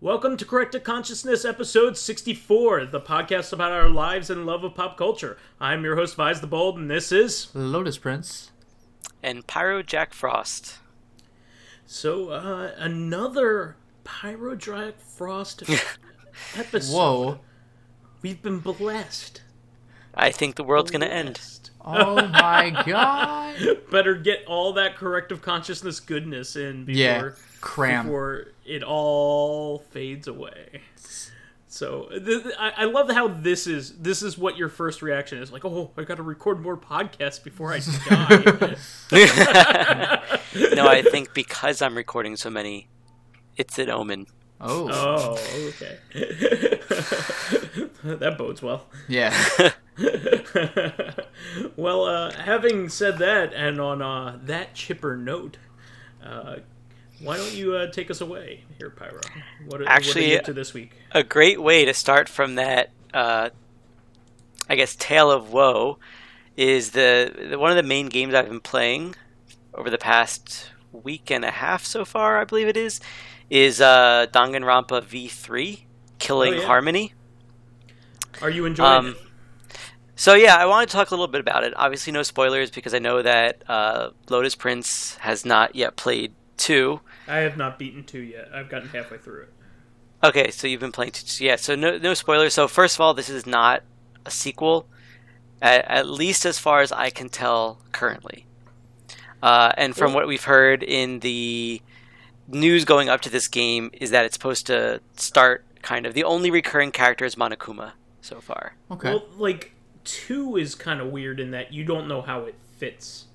Welcome to Corrective Consciousness, episode 64, the podcast about our lives and love of pop culture. I'm your host, VyseTheBold, and this is... Lotus Prince. And PyroJackFrost. So, another PyroJackFrost episode. Whoa. We've been blessed. I think the world's going to end. Oh my god. Better get all that Corrective Consciousness goodness in before it all fades away. So I love how this is what your first reaction is, like, oh, I gotta record more podcasts before I die. No, I think because I'm recording so many, it's an omen. Oh, okay. That bodes well. Yeah. Well, having said that, and on that chipper note, why don't you take us away here, Pyro? What are you up to this week? A great way to start from that, I guess, tale of woe is the one of the main games I've been playing over the past week and a half so far, I believe it is Danganronpa V3, Killing Harmony. Are you enjoying it? So yeah, I want to talk a little bit about it. Obviously no spoilers because I know that Lotus Prince has not yet played 2. I have not beaten 2 yet. I've gotten halfway through it. Okay, so you've been playing 2. Yeah, so no spoilers. So first of all, this is not a sequel, at least as far as I can tell currently. And from what we've heard in the news going up to this game is that it's supposed to start kind of the only recurring character is Monokuma so far. Okay. Well, like 2 is kind of weird in that you don't know how it fits.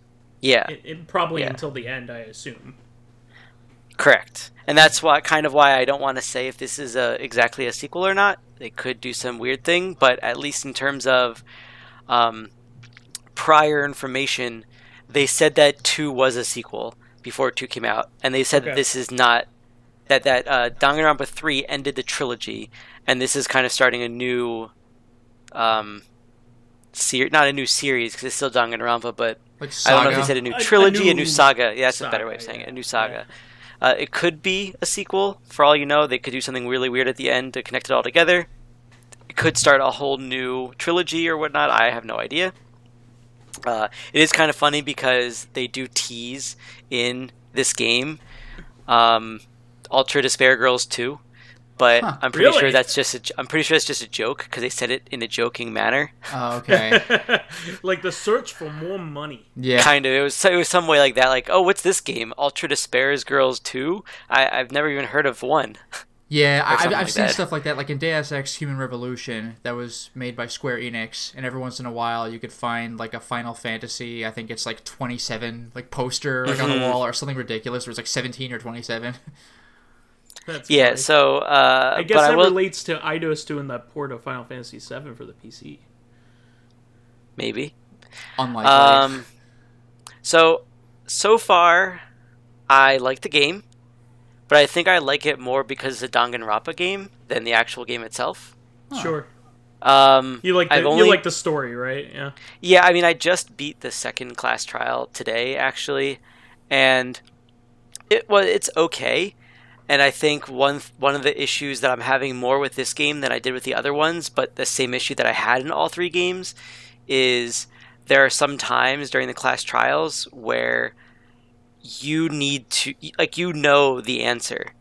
Yeah. It probably until the end, I assume. Correct. And that's why I don't want to say if this is exactly a sequel or not. They could do some weird thing, but at least in terms of prior information, they said that 2 was a sequel before 2 came out, and they said that this is not that Danganronpa 3 ended the trilogy, and this is kind of starting a new not a new series because it's still Danganronpa, but like I don't know if they said a new trilogy, a new saga. Yeah, that's saga, a better way of saying it. A new saga. Yeah. It could be a sequel, for all you know. They could do something really weird at the end to connect it all together. It could start a whole new trilogy or whatnot. I have no idea. It is kind of funny because they do tease in this game Ultra Despair Girls 2, but I'm pretty sure that's just it's just a joke because they said it in a joking manner. Oh, okay. Like the search for more money. Yeah. Kind of. It was some way like that. Like, oh, what's this game? Ultra Despair Girls 2? I've never even heard of one. Yeah, I've seen stuff like that, like in Deus Ex Human Revolution, that was made by Square Enix, and every once in a while you could find like a Final Fantasy, I think it's like 27, like poster like on the wall or something ridiculous, where it's like 17 or 27. That's yeah, funny. so I guess that relates to Eidos doing that port of Final Fantasy VII for the PC. Maybe. Unlikely. So far, I like the game. But I think I like it more because it's a Danganronpa game than the actual game itself. Huh. Sure. You like the story, right? Yeah. Yeah, I mean, I just beat the second class trial today, actually, and it's okay. And I think one of the issues that I'm having more with this game than I did with the other ones, but the same issue that I had in all 3 games, is there are some times during the class trials where you need to, like, you know the answer,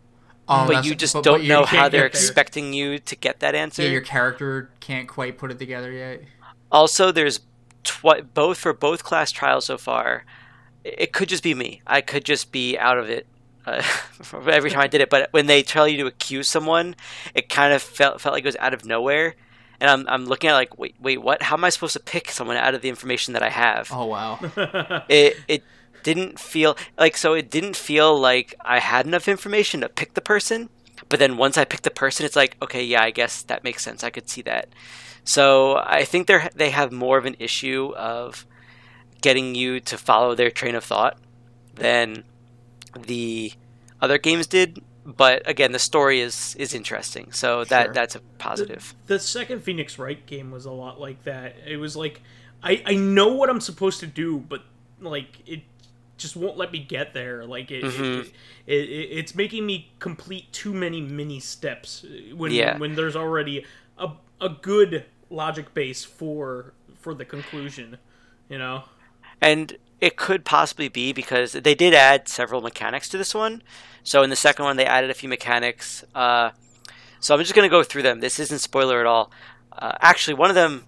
but you just don't know how they're expecting you to get that answer. Yeah, your character can't quite put it together yet. Also, there's for both class trials so far, it could just be me. I could just be out of it every time I did it, but when they tell you to accuse someone, it kind of felt like it was out of nowhere. And I'm looking at it like, wait, what? How am I supposed to pick someone out of the information that I have? Oh, wow. It didn't feel like I had enough information to pick the person, but then once I picked the person, it's like, okay, yeah, I guess that makes sense. I could see that. So I think they have more of an issue of getting you to follow their train of thought than the other games did. But again, the story is interesting, so that's a positive. The second Phoenix Wright game was a lot like that. It was like I know what I'm supposed to do, but like just won't let me get there. Like Mm-hmm. it's making me complete too many mini steps when there's already a good logic base for the conclusion, you know. And it could possibly be because they did add several mechanics to this one. So in the second one, they added a few mechanics. So I'm just going to go through them. This isn't spoiler at all. Actually, one of them,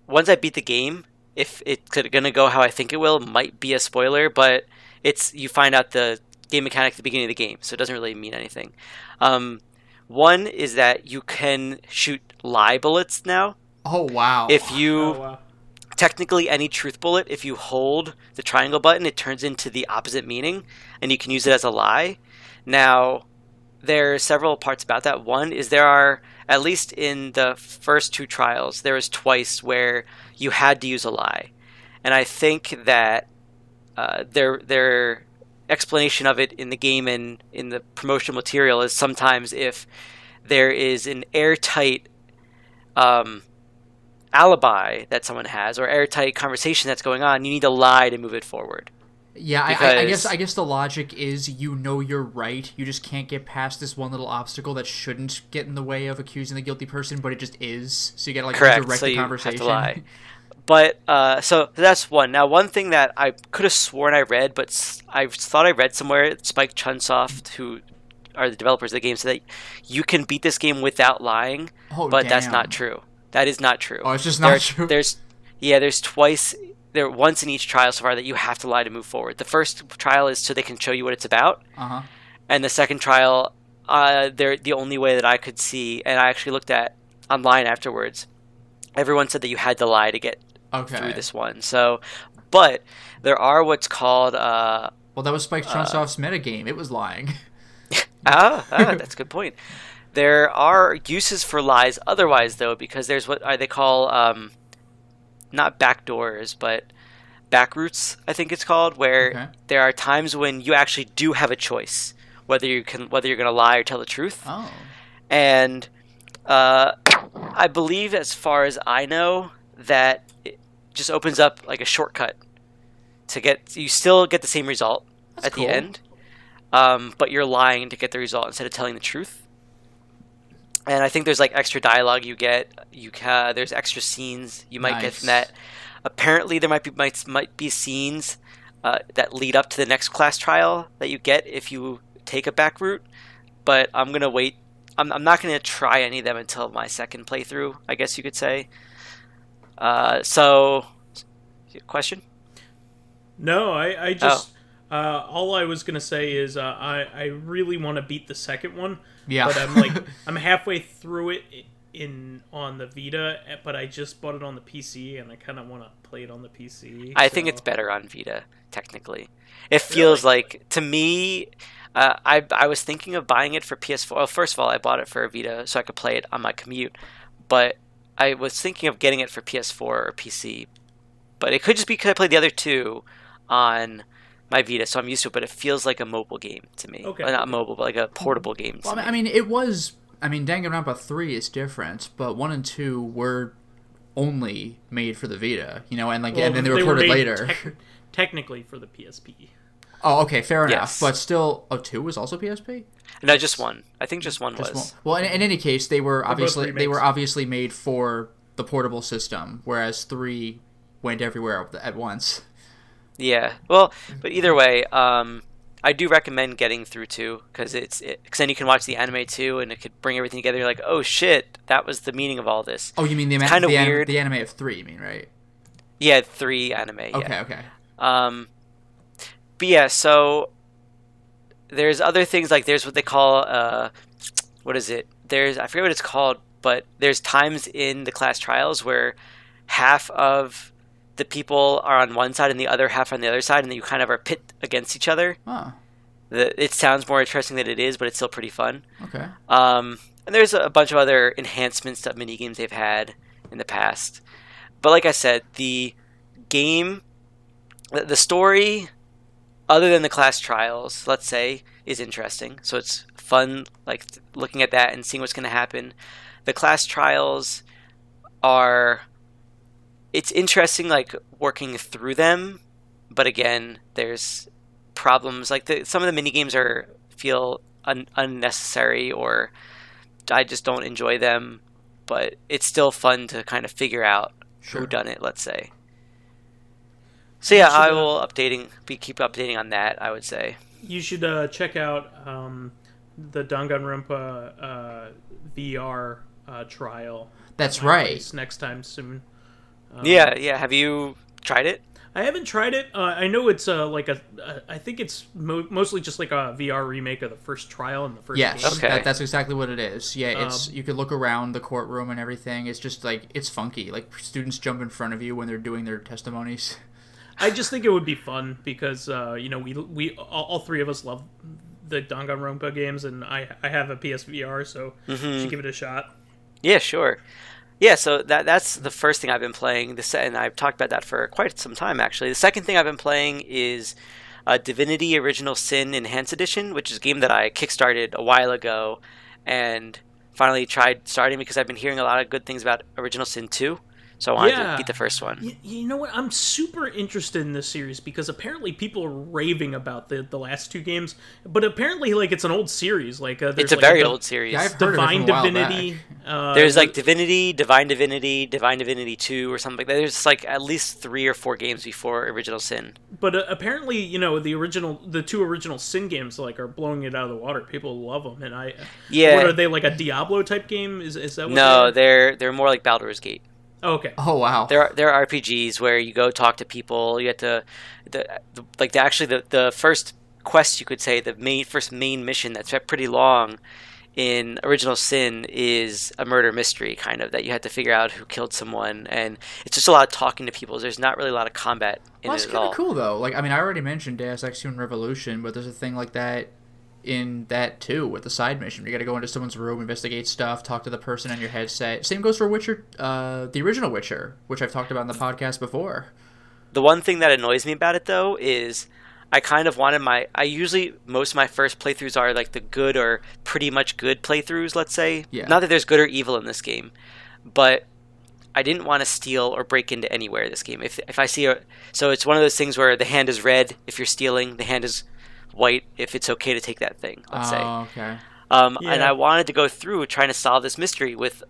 once I beat the game, if it's going to go how I think it will, might be a spoiler, but you find out the game mechanic at the beginning of the game, so it doesn't really mean anything. One is that you can shoot lie bullets now. Oh, wow. Technically, any truth bullet, if you hold the triangle button, it turns into the opposite meaning, and you can use it as a lie. Now, there are several parts about that. One is there are, at least in the first 2 trials, there was twice where you had to use a lie. And I think that their explanation of it in the game and in the promotional material is sometimes if there is an airtight alibi that someone has or airtight conversation that's going on, you need to lie to move it forward. Yeah, I guess the logic is you're right. You just can't get past this one little obstacle that shouldn't get in the way of accusing the guilty person, but it just is. So you gotta direct the conversation. Have to lie. But so that's one. Now, one thing that I could have sworn I read, but I thought I read somewhere, Spike Chunsoft, who are the developers of the game, said that you can beat this game without lying. Oh, but damn. That's not true. That is not true. Oh, it's just not true. There's once in each trial so far that you have to lie to move forward. The first trial is so they can show you what it's about. Uh-huh. And the second trial, they're the only way that I could see, and I actually looked at online afterwards. Everyone said that you had to lie to get through this one. So, but there are what's called... well, that was Spike Chunsoft's metagame. It was lying. That's a good point. There are uses for lies otherwise, though, because there's what they call... not backdoors, but backroutes, I think it's called, where there are times when you actually do have a choice whether you're going to lie or tell the truth. Oh. And I believe, as far as I know, that it just opens up like a shortcut you still get the same result at the end, but you're lying to get the result instead of telling the truth. And I think there's like extra dialogue you get. There's extra scenes you might get from that. Apparently, there might be scenes that lead up to the next class trial that you get if you take a back route. But I'm gonna wait. I'm not gonna try any of them until my second playthrough, I guess you could say. So, question? No, I just all I was gonna say is I really want to beat the second one. Yeah. But I'm halfway through it on the Vita, but I just bought it on the PC, and I kind of want to play it on the PC. I think it's better on Vita, technically. It feels like, to me, I was thinking of buying it for PS4. Well, first of all, I bought it for Vita so I could play it on my commute, but I was thinking of getting it for PS4 or PC. But it could just be because I played the other two on my Vita, so I'm used to it, but it feels like a mobile game to me. Okay. Well, not mobile, but like a portable game to me. I mean, it was... I mean, Danganronpa 3 is different, but 1 and 2 were only made for the Vita, and and then they were ported later. Technically for the PSP. Oh, okay, fair enough. Yes. But still, 2 was also PSP? No, just 1. I think just 1 was. Well, in any case, they were obviously made for the portable system, whereas 3 went everywhere at once. Yeah, well, but either way, I do recommend getting through 2, because then you can watch the anime too, and it could bring everything together. You're like, oh shit, that was the meaning of all this. Oh, you mean the anime of 3? You mean, right? Yeah, 3 anime. Okay, okay. But yeah, so there's other things, like there's what they call what is it? I forget what it's called, but there's times in the class trials where half of the people are on one side and the other half on the other side, and then you kind of are pit against each other. Huh. It sounds more interesting than it is, but it's still pretty fun. Okay. And there's a bunch of other enhancements to minigames they've had in the past. But like I said, the game, the story, other than the class trials, let's say, is interesting. So it's fun, like looking at that and seeing what's going to happen. The class trials are... It's interesting, like, working through them, but again, there's problems. Like some of the mini games feel unnecessary, or I just don't enjoy them. But it's still fun to kind of figure out who done it. Let's say. So yeah, I will keep updating on that. I would say you should check out the Danganronpa VR trial. That's right. Next time soon. Yeah. Have you tried it? I haven't tried it. I know it's I think it's mostly just like a VR remake of the first trial and the first game. Yes, okay. That's exactly what it is. Yeah, you could look around the courtroom and everything. It's just like, it's funky. Like, students jump in front of you when they're doing their testimonies. I just think it would be fun because we all three of us love the Danganronpa games, and I have a PSVR, so you should give it a shot. Yeah, sure. Yeah, so that's the first thing I've been playing. And I've talked about that for quite some time, actually. The second thing I've been playing is Divinity Original Sin Enhanced Edition, which is a game that I kickstarted a while ago and finally tried starting because I've been hearing a lot of good things about Original Sin 2. So I wanted to beat the first one. You know what? I'm super interested in this series because apparently people are raving about the last two games, but apparently it's an old series. It's a very old series. Yeah, I've heard Divine of it from a Divinity. There's Divinity, Divine Divinity, Divine Divinity 2, or something like that. There's at least 3 or 4 games before Original Sin. But apparently, the two original Sin games are blowing it out of the water. People love them, and what are they, a Diablo type game? Is that what? No, they're more like Baldur's Gate. Oh, okay. Oh, wow. There are RPGs where you go talk to people. You have to, the first quest, you could say, the first main mission that's pretty long in Original Sin is a murder mystery, kind of, that you have to figure out who killed someone, and it's just a lot of talking to people. There's not really a lot of combat in it at all. That's kind of cool, though. I already mentioned Deus Ex Human Revolution, but there's a thing like that in that too, with the side mission. You got to go into someone's room, investigate stuff, talk to the person on your headset. Same goes for Witcher, the original Witcher, which I've talked about in the podcast before. The one thing that annoys me about it, though, is I kind of wanted most of my first playthroughs are the good or pretty much good playthroughs, let's say. Yeah. Not that there's good or evil in this game, but I didn't want to steal or break into anywhere in this game. If I see so it's one of those things where the hand is red if you're stealing, the hand is white if it's okay to take that thing, let's say. Okay. And I wanted to go through trying to solve this mystery with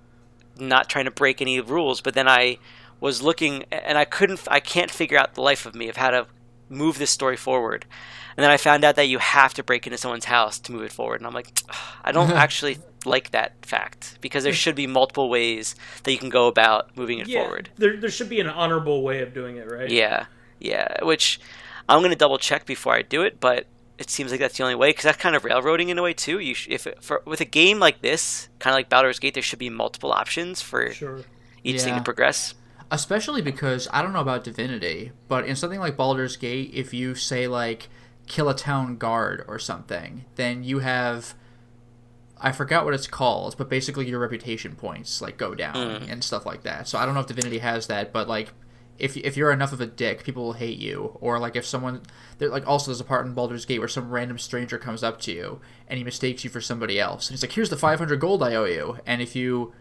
not trying to break any rules, but then I was looking and I can't figure out the life of me of how to move this story forward. And then I found out that you have to break into someone's house to move it forward, and I'm like, I don't actually like that fact, because there should be multiple ways that you can go about moving it forward. There should be an honorable way of doing it, right? Yeah, which I'm going to double check before I do it, but it seems like that's the only way, because that's kind of railroading in a way too. With a game like this, kind of like Baldur's Gate, there should be multiple options for each thing to progress. Especially because, I don't know about Divinity, but in something like Baldur's Gate, if you say, kill a town guard or something, then you have, I forgot what it's called, but basically your reputation points, go down and stuff like that. So I don't know if Divinity has that, but, if you're enough of a dick, people will hate you. Or if someone, also there's a part in Baldur's Gate where some random stranger comes up to you and he mistakes you for somebody else, and he's like, "Here's the 500 gold I owe you." And if you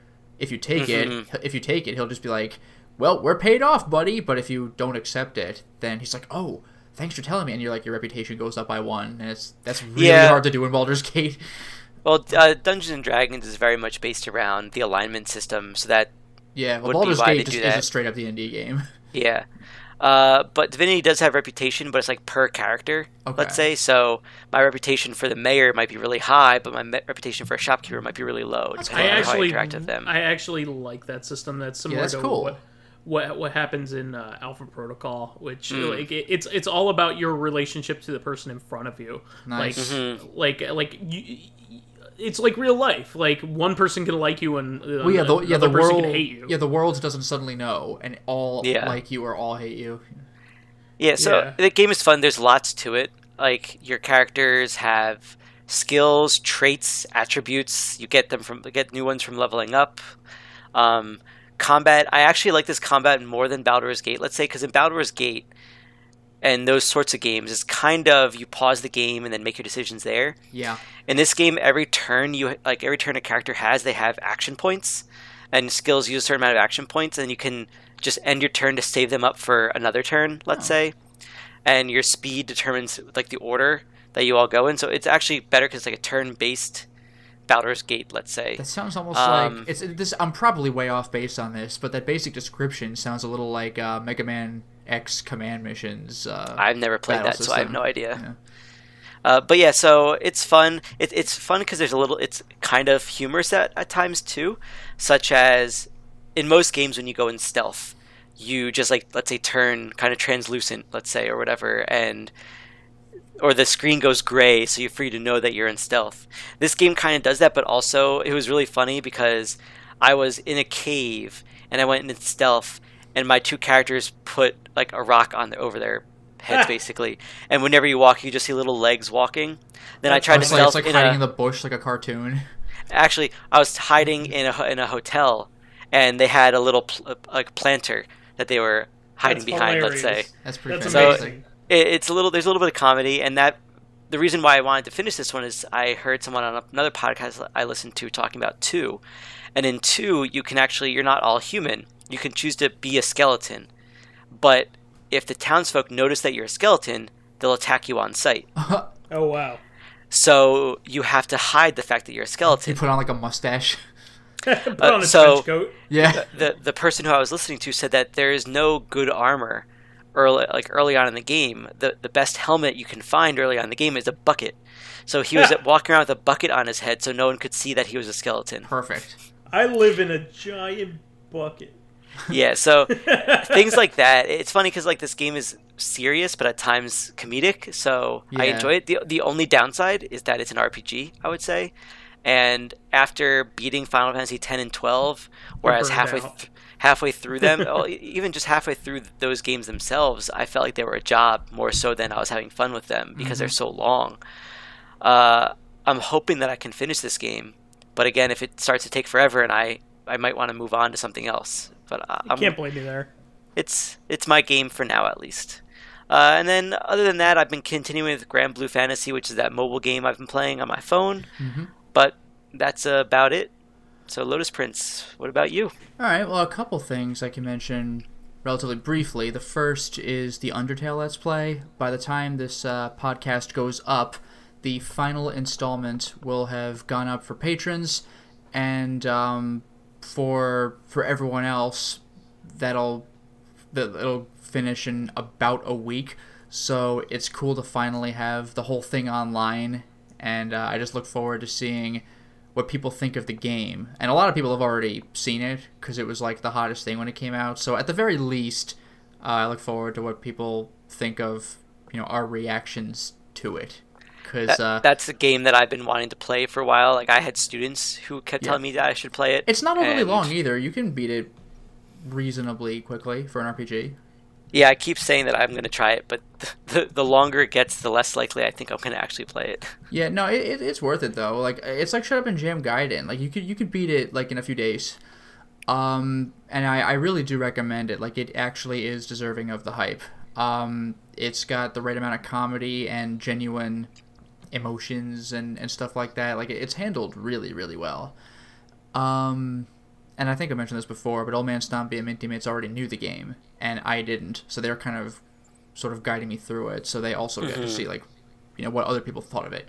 take it, he'll just be like, "Well, we're paid off, buddy." But if you don't accept it, then he's like, "Oh, thanks for telling me." And your reputation goes up by 1, and that's really hard to do in Baldur's Gate. Well, Dungeons and Dragons is very much based around the alignment system, so that Baldur's Gate just is a straight up D&D game. Yeah. But Divinity does have reputation, but it's per character, let's say. So my reputation for the mayor might be really high, but my reputation for a shopkeeper might be really low, depending on how I interact with them. I actually like that system. That's similar to what happens in Alpha Protocol, which it's all about your relationship to the person in front of you. Nice. It's like real life. One person can like you and the person world can hate you. Yeah, the world doesn't suddenly know and all like you or all hate you. Yeah, so the game is fun. There's lots to it. Your characters have skills, traits, attributes. You get new ones from leveling up. Combat. I actually like this combat more than Baldur's Gate, let's say, because in Baldur's Gate and those sorts of games, it's kind of you pause the game and then make your decisions there. Yeah. In this game, every turn a character has, they have action points, and skills use a certain amount of action points, and you can just end your turn to save them up for another turn, let's say. and your speed determines like the order that you all go in. So it's actually better because it's like a turn-based Baldur's Gate, let's say. That sounds almost like I'm probably way off base on this, but that basic description sounds a little like Mega Man X command missions. I've never played that, so I have no idea. Yeah. But yeah, so it's fun. It's fun because it's kind of humorous at times too, such as in most games when you go in stealth, you just like, let's say, turn kind of translucent, let's say, or whatever, or the screen goes gray, so you're free to know that you're in stealth. This game kind of does that, but also it was really funny because I was in a cave and I went in stealth, and my two characters put like a rock over their heads basically, and whenever you walk, you just see little legs walking. Then I tried to stealth. It's like hiding in the bush like a cartoon. Actually, I was hiding in a hotel, and they had a little like planter that they were hiding behind. Hilarious. Let's say that's pretty amazing. There's a little bit of comedy, and that the reason why I wanted to finish this one is I heard someone on another podcast I listened to talking about 2, and in 2 you can actually, you're not all human. You can choose to be a skeleton, but if the townsfolk notice that you're a skeleton, they'll attack you on sight. Oh wow! So you have to hide the fact that you're a skeleton. You put on like a mustache. Put on a trench coat. Yeah. The person who I was listening to said that there is no good armor early on in the game. The best helmet you can find early on in the game is a bucket. So he was walking around with a bucket on his head so no one could see that he was a skeleton. Perfect. I live in a giant bucket. Yeah, so things like that. It's funny because like this game is serious but at times comedic, so I enjoy it. The only downside is that it's an RPG, I would say. And after beating Final Fantasy 10 and 12, whereas halfway through them, even just halfway through those games themselves, I felt like they were a job more so than I was having fun with them because they're so long. I'm hoping that I can finish this game, but again, if it starts to take forever, and I might want to move on to something else. But I can't blame me there. It's my game for now, at least. And then other than that, I've been continuing with Grand Blue Fantasy, which is that mobile game I've been playing on my phone. But that's about it. So Lotus Prince, what about you? All right, well, a couple things I can mention relatively briefly. The first is the Undertale Let's Play. By the time this podcast goes up, the final installment will have gone up for patrons, and for everyone else, it'll finish in about a week. So it's cool to finally have the whole thing online, and I just look forward to seeing what people think of the game. And a lot of people have already seen it because it was like the hottest thing when it came out. So at the very least, I look forward to what people think of, our reactions to it. Because that's a game that I've been wanting to play for a while. Like I had students who kept telling me that I should play it. It's not overly long either. You can beat it reasonably quickly for an RPG. Yeah, I keep saying that I'm going to try it, but the longer it gets, the less likely I think I'm going to actually play it. Yeah, no, it's worth it though. Like it's like Shut Up and Jam Gaiden. Like you could beat it like in a few days. And I really do recommend it. Like it actually is deserving of the hype. It's got the right amount of comedy and genuine emotions and stuff like that. Like it's handled really, really well. And I think I mentioned this before, but Old Man Stompy and Minty Mates already knew the game, and I didn't. So they're kind of sort of guiding me through it. So they also get to see, like, what other people thought of it.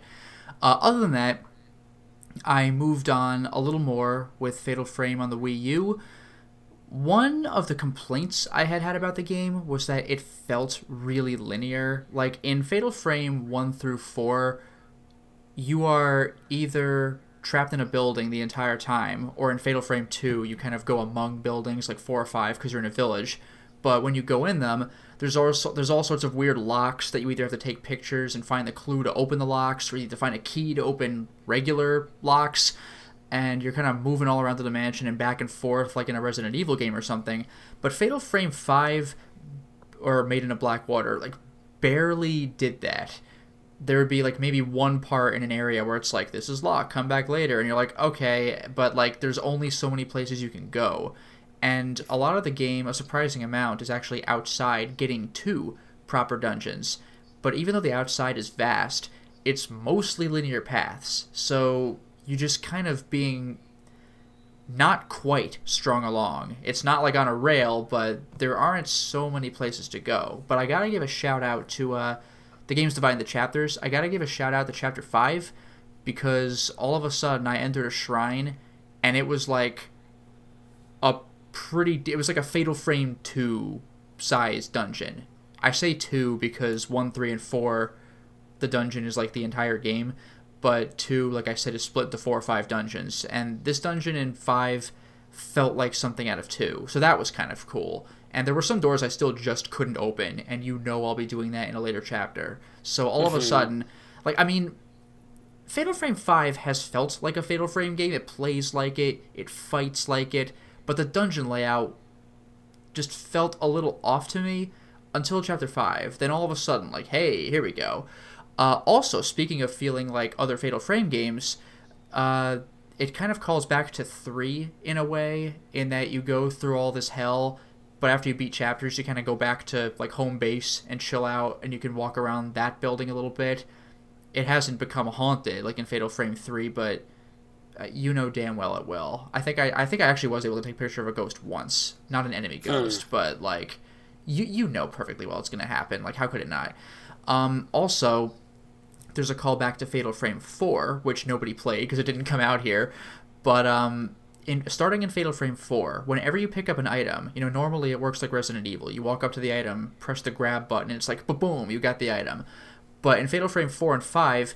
Other than that, I moved on a little more with Fatal Frame on the Wii U. One of the complaints I had about the game was that it felt really linear. Like, in Fatal Frame 1 through 4, you are either trapped in a building the entire time, or in Fatal Frame 2 you kind of go among buildings, like 4 or 5, because you're in a village. But when you go in them, there's all sorts of weird locks that you either have to take pictures and find the clue to open the locks, or you have to find a key to open regular locks, and you're kind of moving all around the mansion and back and forth like in a Resident Evil game or something. But Fatal Frame 5 or Maiden of Black like barely did that. There would be like maybe one part in an area where it's like, this is locked, come back later, and you're like, okay, but like there's only so many places you can go. And a lot of the game, a surprising amount, is actually outside getting to proper dungeons. But even though the outside is vast, it's mostly linear paths. So you just kind of being not quite strung along. It's not like on a rail, but there aren't so many places to go. But I gotta give a shout out to the game's divided into chapters. I gotta give a shout out to Chapter 5, because all of a sudden I entered a shrine, and it was like it was like a Fatal Frame 2 size dungeon. I say 2 because 1, 3, and 4, the dungeon is like the entire game, but 2, like I said, is split into 4 or 5 dungeons, and this dungeon in 5 felt like something out of 2, so that was kind of cool. And there were some doors I still just couldn't open, and I'll be doing that in a later chapter. So all of a sudden, Fatal Frame 5 has felt like a Fatal Frame game. It plays like it fights like it, but the dungeon layout just felt a little off to me until Chapter 5. Then all of a sudden, like, hey, here we go. Also, speaking of feeling like other Fatal Frame games, it kind of calls back to 3 in a way, in that you go through all this hell, but after you beat chapters, you kind of go back to like home base and chill out, and you can walk around that building a little bit. It hasn't become haunted like in Fatal Frame 3, but you know damn well it will. I think I actually was able to take a picture of a ghost once, not an enemy ghost, but like you know perfectly well it's going to happen. Like, how could it not? Also, there's a callback to Fatal Frame 4, which nobody played because it didn't come out here. But starting in Fatal Frame 4, whenever you pick up an item, normally it works like Resident Evil. You walk up to the item, press the grab button, and it's like, boom, you got the item. But in Fatal Frame 4 and 5,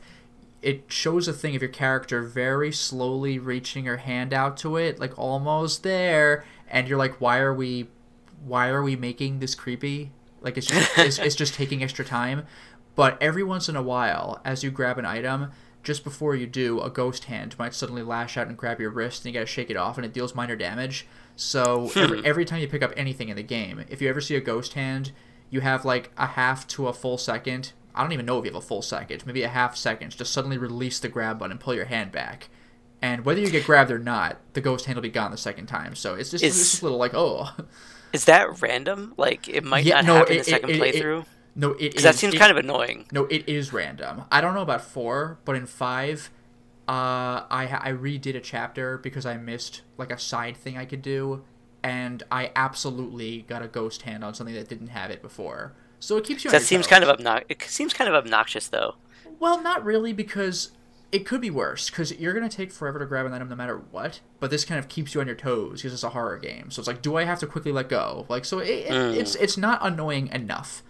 it shows a thing of your character very slowly reaching her hand out to it, like almost there, and you're like, why are we making this creepy? Like, it's just it's just taking extra time. But every once in a while, as you grab an item, just before you do, a ghost hand might suddenly lash out and grab your wrist, and you gotta shake it off, and it deals minor damage. So every time you pick up anything in the game, if you ever see a ghost hand, you have like a half to a full second. I don't even know if you have a full second, maybe a half second, to suddenly release the grab button and pull your hand back. And whether you get grabbed or not, the ghost hand will be gone the second time. So it's just a little like, oh. Is that random? Like, it might not happen the second playthrough? No, it is. Because that seems kind of annoying. No, it is random. I don't know about 4, but in 5, I redid a chapter because I missed like a side thing I could do, and I absolutely got a ghost hand on something that didn't have it before. So it keeps you on your toes. It seems kind of obnoxious, though. Well, not really, because it could be worse, because you're going to take forever to grab an item no matter what, but this kind of keeps you on your toes because it's a horror game. So it's like, do I have to quickly let go? Like, so it's not annoying enough.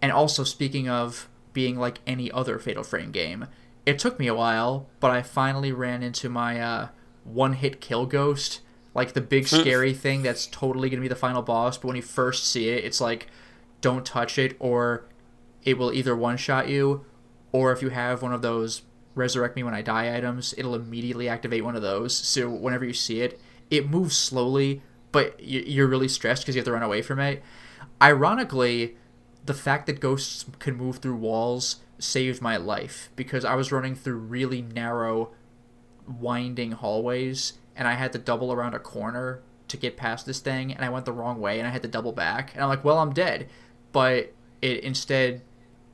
And also, speaking of being like any other Fatal Frame game, it took me a while, but I finally ran into my one-hit kill ghost, like the big scary thing that's totally going to be the final boss, but when you first see it, it's like, don't touch it, or it will either one-shot you, or if you have one of those resurrect me when I die items, it'll immediately activate one of those. So whenever you see it, it moves slowly, but you're really stressed because you have to run away from it. Ironically, the fact that ghosts can move through walls saved my life, because I was running through really narrow, winding hallways, and I had to double around a corner to get past this thing, and I went the wrong way, and I had to double back, and I'm like, well, I'm dead. But it instead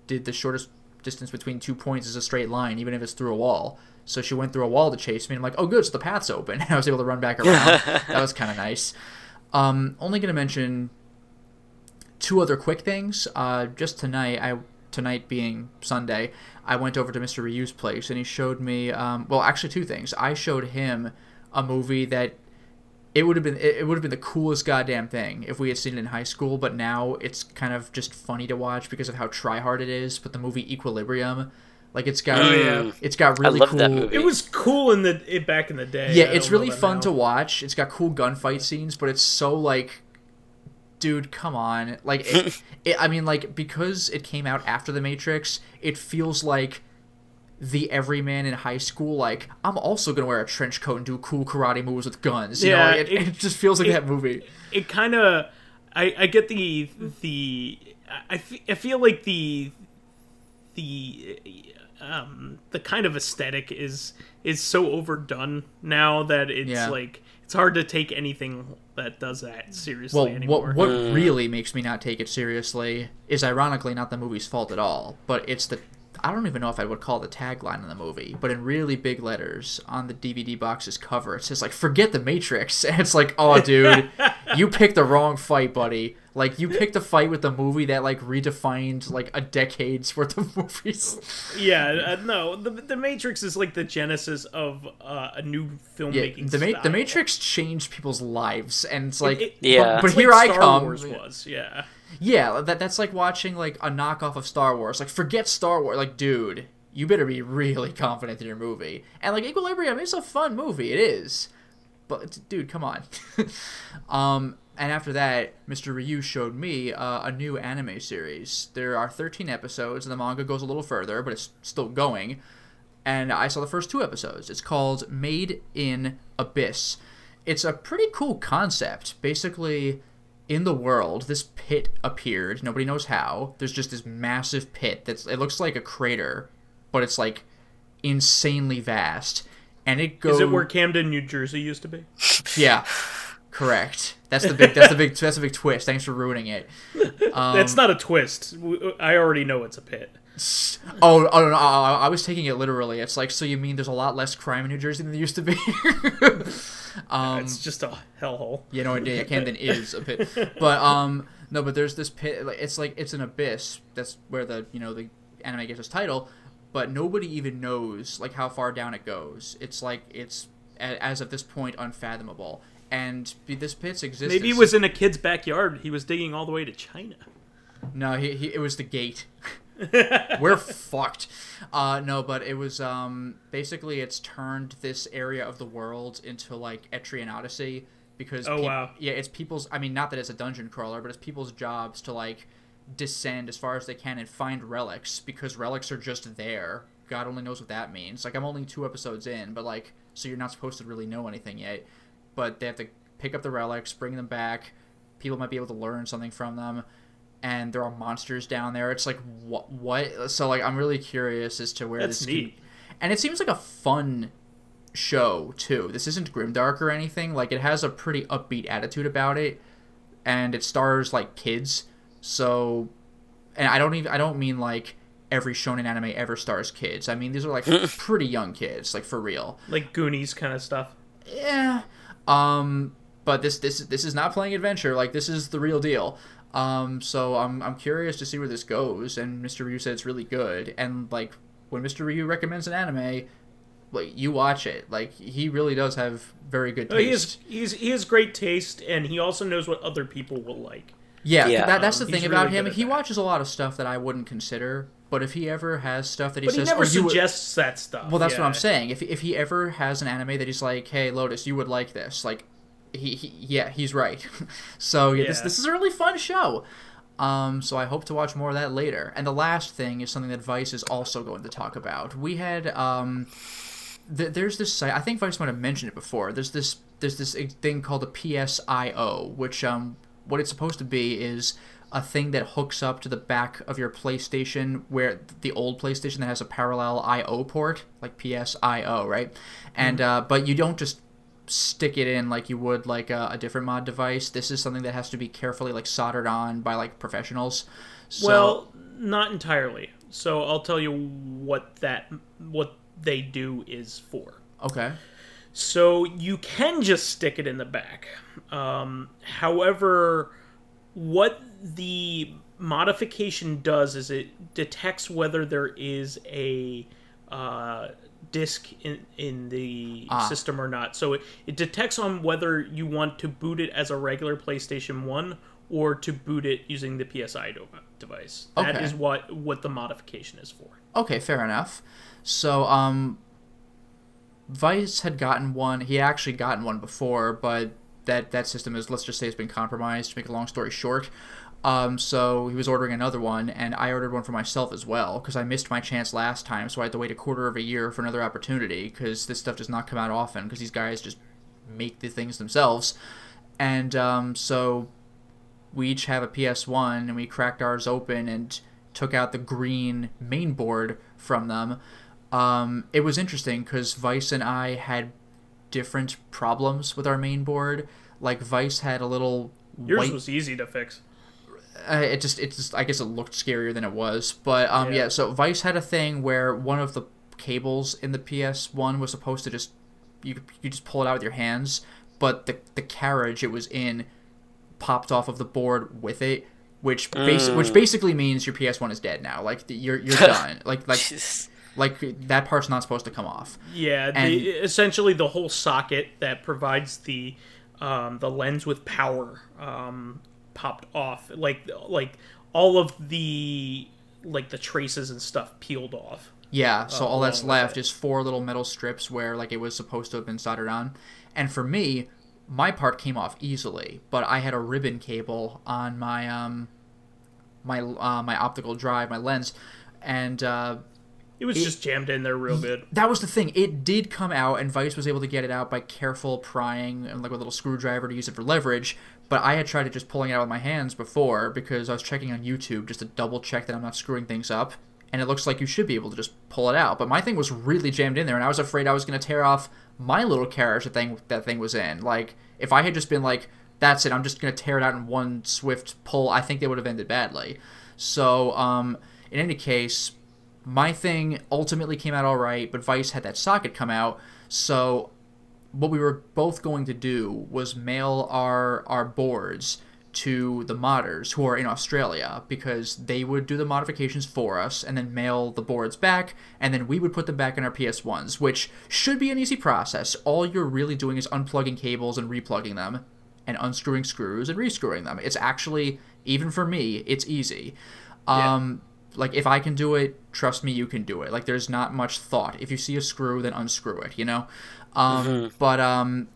did the shortest distance between 2 points is a straight line, even if it's through a wall. So she went through a wall to chase me, and I'm like, oh, good, so the path's open. And I was able to run back around. That was kind of nice. Only going to mention 2 other quick things. Just tonight being Sunday, I went over to Mr. Ryu's place, and he showed me, well, actually 2 things. I showed him a movie that it would have been the coolest goddamn thing if we had seen it in high school, but now it's kind of just funny to watch because of how try-hard it is. But the movie Equilibrium, like, it's got really cool. That movie. It was cool back in the day. Yeah, it's really fun to watch. It's got cool gunfight scenes, but it's so like, dude, come on. Like, I mean, like, because it came out after The Matrix, it feels like the everyman in high school, like, I'm also gonna wear a trench coat and do cool karate moves with guns. You know? It just feels like that movie. It kind of, I get I feel like the kind of aesthetic is so overdone now that it's like, it's hard to take anything that does that seriously anymore. What really makes me not take it seriously is ironically not the movie's fault at all, but it's the I don't even know if I would call it the tagline in the movie, but in really big letters on the DVD box's cover, it says, like, forget the Matrix. And it's like, oh, dude, you picked the wrong fight, buddy. Like, you picked a fight with the movie that, like, redefined, like, a decade's worth of movies. Yeah, no, the Matrix is, like, the genesis of a new filmmaking style. The Matrix changed people's lives, and it's like, but here I come. Star Wars was, yeah. Yeah, that's like watching, like, a knockoff of Star Wars. Like, forget Star Wars. Like, dude, you better be really confident in your movie. And, like, Equilibrium is a fun movie. It is. But, dude, come on. And after that, Mr. Ryu showed me a new anime series. There are 13 episodes, and the manga goes a little further, but it's still going. And I saw the first 2 episodes. It's called Made in Abyss. It's a pretty cool concept. Basically, in the world, this pit appeared. Nobody knows how. There's just this massive pit it looks like a crater, but it's, like, insanely vast. And it goes... Is it where Camden, New Jersey used to be? Yeah. Correct. That's the big twist. Thanks for ruining it. That's not a twist. I already know it's a pit. Oh no! I was taking it literally. It's like, so you mean there's a lot less crime in New Jersey than there used to be? It's just a hellhole. You know, Camden is a pit. But no, but there's this pit. It's an abyss. That's where the anime gets its title. But nobody even knows, like, how far down it goes. It's like it's as of this point unfathomable. And this pit's existence... Maybe it was in a kid's backyard. He was digging all the way to China. No, it was the gate. We're fucked. No, but it was... basically, it's turned this area of the world into, like, Etrian Odyssey. Because... wow. Yeah, it's people's... I mean, not that it's a dungeon crawler, but it's people's jobs to, like, descend as far as they can and find relics. Because relics are just there. God only knows what that means. Like, I'm only 2 episodes in, but, like... So you're not supposed to really know anything yet. But they have to pick up the relics, bring them back. People might be able to learn something from them. And there are monsters down there. It's like, what? So, like, I'm really curious as to where That's this... neat. And it seems like a fun show, too. This isn't grimdark or anything. Like, it has a pretty upbeat attitude about it. And it stars, like, kids. So... And I don't mean, like, every shonen anime ever stars kids. I mean, these are, like, pretty young kids. Like, for real. Like Goonies kind of stuff. Yeah... But this is not playing adventure. Like, this is the real deal. So I'm curious to see where this goes. And Mr. Ryu said it's really good. And, like, when Mr. Ryu recommends an anime, like, you watch it. Like, he really does have very good taste. He has great taste, and he also knows what other people will like. Yeah. That's the thing about really him. He watches a lot of stuff that I wouldn't consider. But if he ever has stuff that he says... But he never suggests that stuff. Well, that's what I'm saying. If he ever has an anime that he's like, hey, Lotus, you would like this. Like, he's right. So, this is a really fun show. So I hope to watch more of that later. And the last thing is something that Vice is also going to talk about. We had... there's this site... I think Vice might have mentioned it before. There's this thing called the PSIO, which what it's supposed to be is... a thing that hooks up to the back of your PlayStation, where the old PlayStation that has a parallel I/O port, like PSIO, right? And but you don't just stick it in like you would like a different mod device. This is something that has to be carefully like soldered on by like professionals. So, well, not entirely. So I'll tell you what they do is for. Okay. So you can just stick it in the back. However, what the modification does is it detects whether there is a disk in the system or not. So it detects on whether you want to boot it as a regular PlayStation 1 or to boot it using the PSI device. That is what the modification is for. Okay, fair enough. So Vice had gotten one. He had actually gotten one before, but that system is, let's just say, it's been compromised, to make a long story short. So he was ordering another one, and I ordered one for myself as well, because I missed my chance last time, so I had to wait a quarter of a year for another opportunity, because this stuff does not come out often, because these guys just make the things themselves. And so we each have a PS1, and we cracked ours open and took out the green main board from them. It was interesting, because Vice and I had different problems with our main board. Like, Vice had a little Yours was easy to fix. It just I guess it looked scarier than it was. But yeah. So Vice had a thing where one of the cables in the PS1 was supposed to just you just pull it out with your hands, but the carriage it was in popped off of the board with it, which basically means your PS1 is dead now. Like you're done. Like that part's not supposed to come off. Yeah, essentially the whole socket that provides the lens with power popped off. Like all of the traces and stuff peeled off. Yeah, so all that's left is 4 little metal strips where like it was supposed to have been soldered on. And for me, my part came off easily, but I had a ribbon cable on my my optical drive, my lens, and it was just jammed in there real good. That was the thing. It did come out, and Vice was able to get it out by careful prying and like with a little screwdriver to use it for leverage. But I had tried to just pulling it out with my hands before because I was checking on YouTube just to double check that I'm not screwing things up. And it looks like you should be able to just pull it out. But my thing was really jammed in there, and I was afraid I was going to tear off my little carriage that thing was in. Like, if I had just been like, that's it, I'm just going to tear it out in one swift pull, I think they would have ended badly. So, in any case, my thing ultimately came out all right, but Vice had that socket come out. So, what we were both going to do was mail our boards to the modders who are in Australia, because they would do the modifications for us and then mail the boards back, and then we would put them back in our PS1s, which should be an easy process. All you're really doing is unplugging cables and replugging them and unscrewing screws and rescrewing them. It's actually, even for me, it's easy. Like, if I can do it, trust me, you can do it. Like, there's not much thought. If you see a screw, then unscrew it, you know? But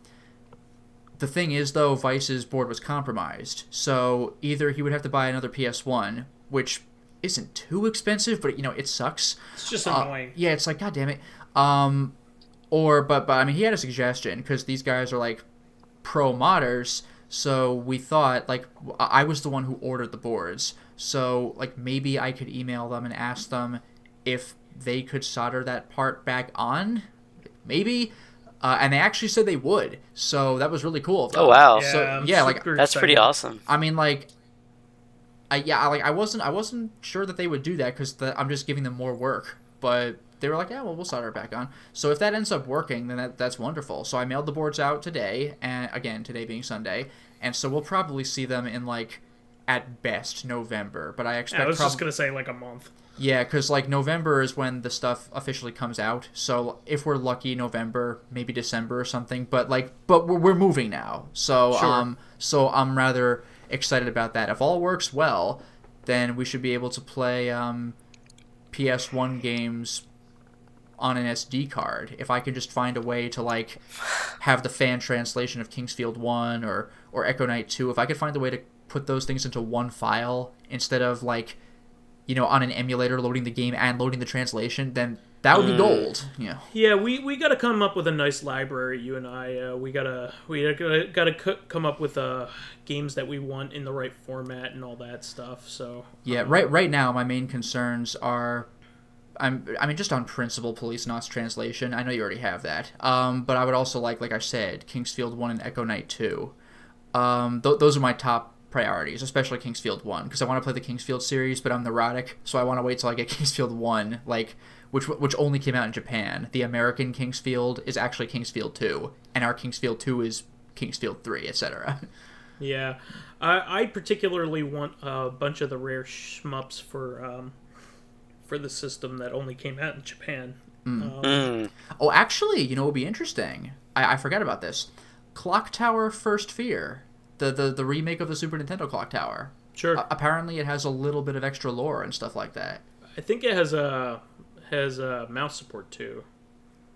the thing is, though, Vice's board was compromised, so either he would have to buy another PS1, which isn't too expensive, but, you know, it sucks. It's just annoying. Yeah, it's like, God damn it. But I mean, he had a suggestion, because these guys are, like, pro modders, so we thought, like, I was the one who ordered the boards, so, like, maybe I could email them and ask them if they could solder that part back on, maybe. And they actually said they would, so that was really cool. Oh wow! So like that's pretty awesome. I mean, like, I wasn't sure that they would do that because I'm just giving them more work, but they were like, yeah, well, we'll solder it back on. So if that ends up working, then that's wonderful. So I mailed the boards out today, and again, today being Sunday, and so we'll probably see them in like at best November. But I expect I was just gonna say like a month. Yeah, because, like, November is when the stuff officially comes out, so if we're lucky, November, maybe December or something, but we're moving now, so, sure. So I'm rather excited about that. If all works well, then we should be able to play, PS1 games on an SD card, if I could just find a way to, like, have the fan translation of Kingsfield 1 or Echo Knight 2, if I could find a way to put those things into one file, instead of, like, you know, on an emulator loading the game and loading the translation, then that would be gold. Yeah. Yeah, we got to come up with a nice library. You and I, we gotta come up with games that we want in the right format and all that stuff. So yeah, right now my main concerns are, I mean, just on principle, Police Knots translation. I know you already have that. But I would also like I said, Kingsfield 1 and Echo Knight 2. Those are my top priorities, especially Kingsfield 1, because I want to play the Kingsfield series, but I'm neurotic, so I want to wait till I get Kingsfield 1, like, which only came out in Japan. The American Kingsfield is actually Kingsfield 2, and our Kingsfield 2 is Kingsfield 3, etc. Yeah. I particularly want a bunch of the rare shmups for the system that only came out in Japan. Oh, actually, you know what would be interesting? I forgot about this. Clock Tower First Fear. The remake of the Super Nintendo Clock Tower. Sure. Apparently it has a little bit of extra lore and stuff like that. I think it has a mouse support too.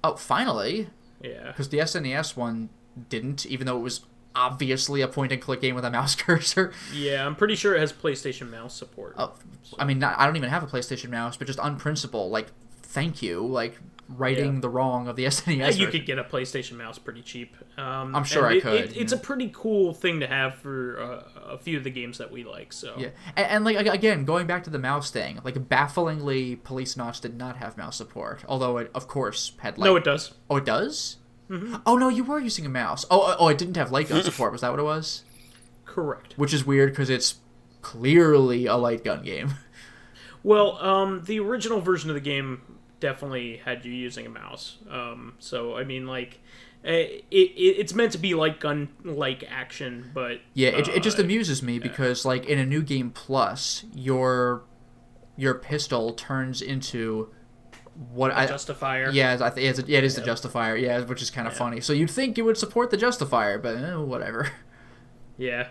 Oh, finally. Yeah. Because the SNES one didn't, even though it was obviously a point-and-click game with a mouse cursor. Yeah, I'm pretty sure it has PlayStation mouse support. Oh, I mean, I don't even have a PlayStation mouse, but just on principle, like, thank you, like, righting the wrong of the SNES. Yeah, you could get a PlayStation mouse pretty cheap. I'm sure I could. It's a pretty cool thing to have for a few of the games that we like. So yeah, and like again, going back to the mouse thing, like bafflingly, Police Knots did not have mouse support, although it of course had. No, it does. Oh, it does. Mm-hmm. Oh no, you were using a mouse. Oh, it didn't have light gun support. Was that what it was? Correct. Which is weird because it's clearly a light gun game. Well, the original version of the game definitely had you using a mouse. So I mean, like, it's meant to be light gun-like action, but yeah, it just amuses me because, like, in a New Game Plus, your pistol turns into Justifier. Yeah, it is the Justifier. Yeah, which is kind of funny. So you'd think it would support the Justifier, but whatever. Yeah.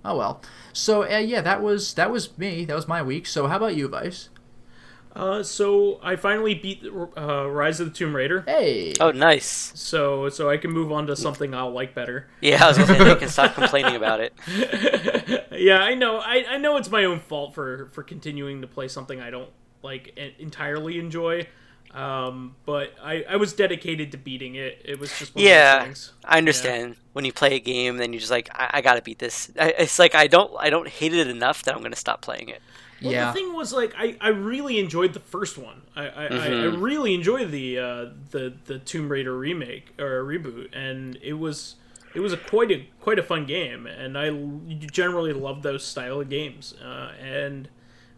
Oh well. So yeah, that was me. That was my week. So how about you, Vice? So I finally beat Rise of the Tomb Raider. Hey. Oh, nice. So I can move on to something I'll like better. Yeah, I was gonna say they can stop complaining about it. Yeah, I know. I know it's my own fault for continuing to play something I don't like entirely enjoy. But I was dedicated to beating it. It was just one of those things. I understand. Yeah. When you play a game, then you're just like, I gotta beat this. It's like I don't hate it enough that I'm gonna stop playing it. Well, the thing was, like, I really enjoyed the first one. I really enjoyed the Tomb Raider remake or reboot, and it was quite a fun game, and I generally love those style of games, and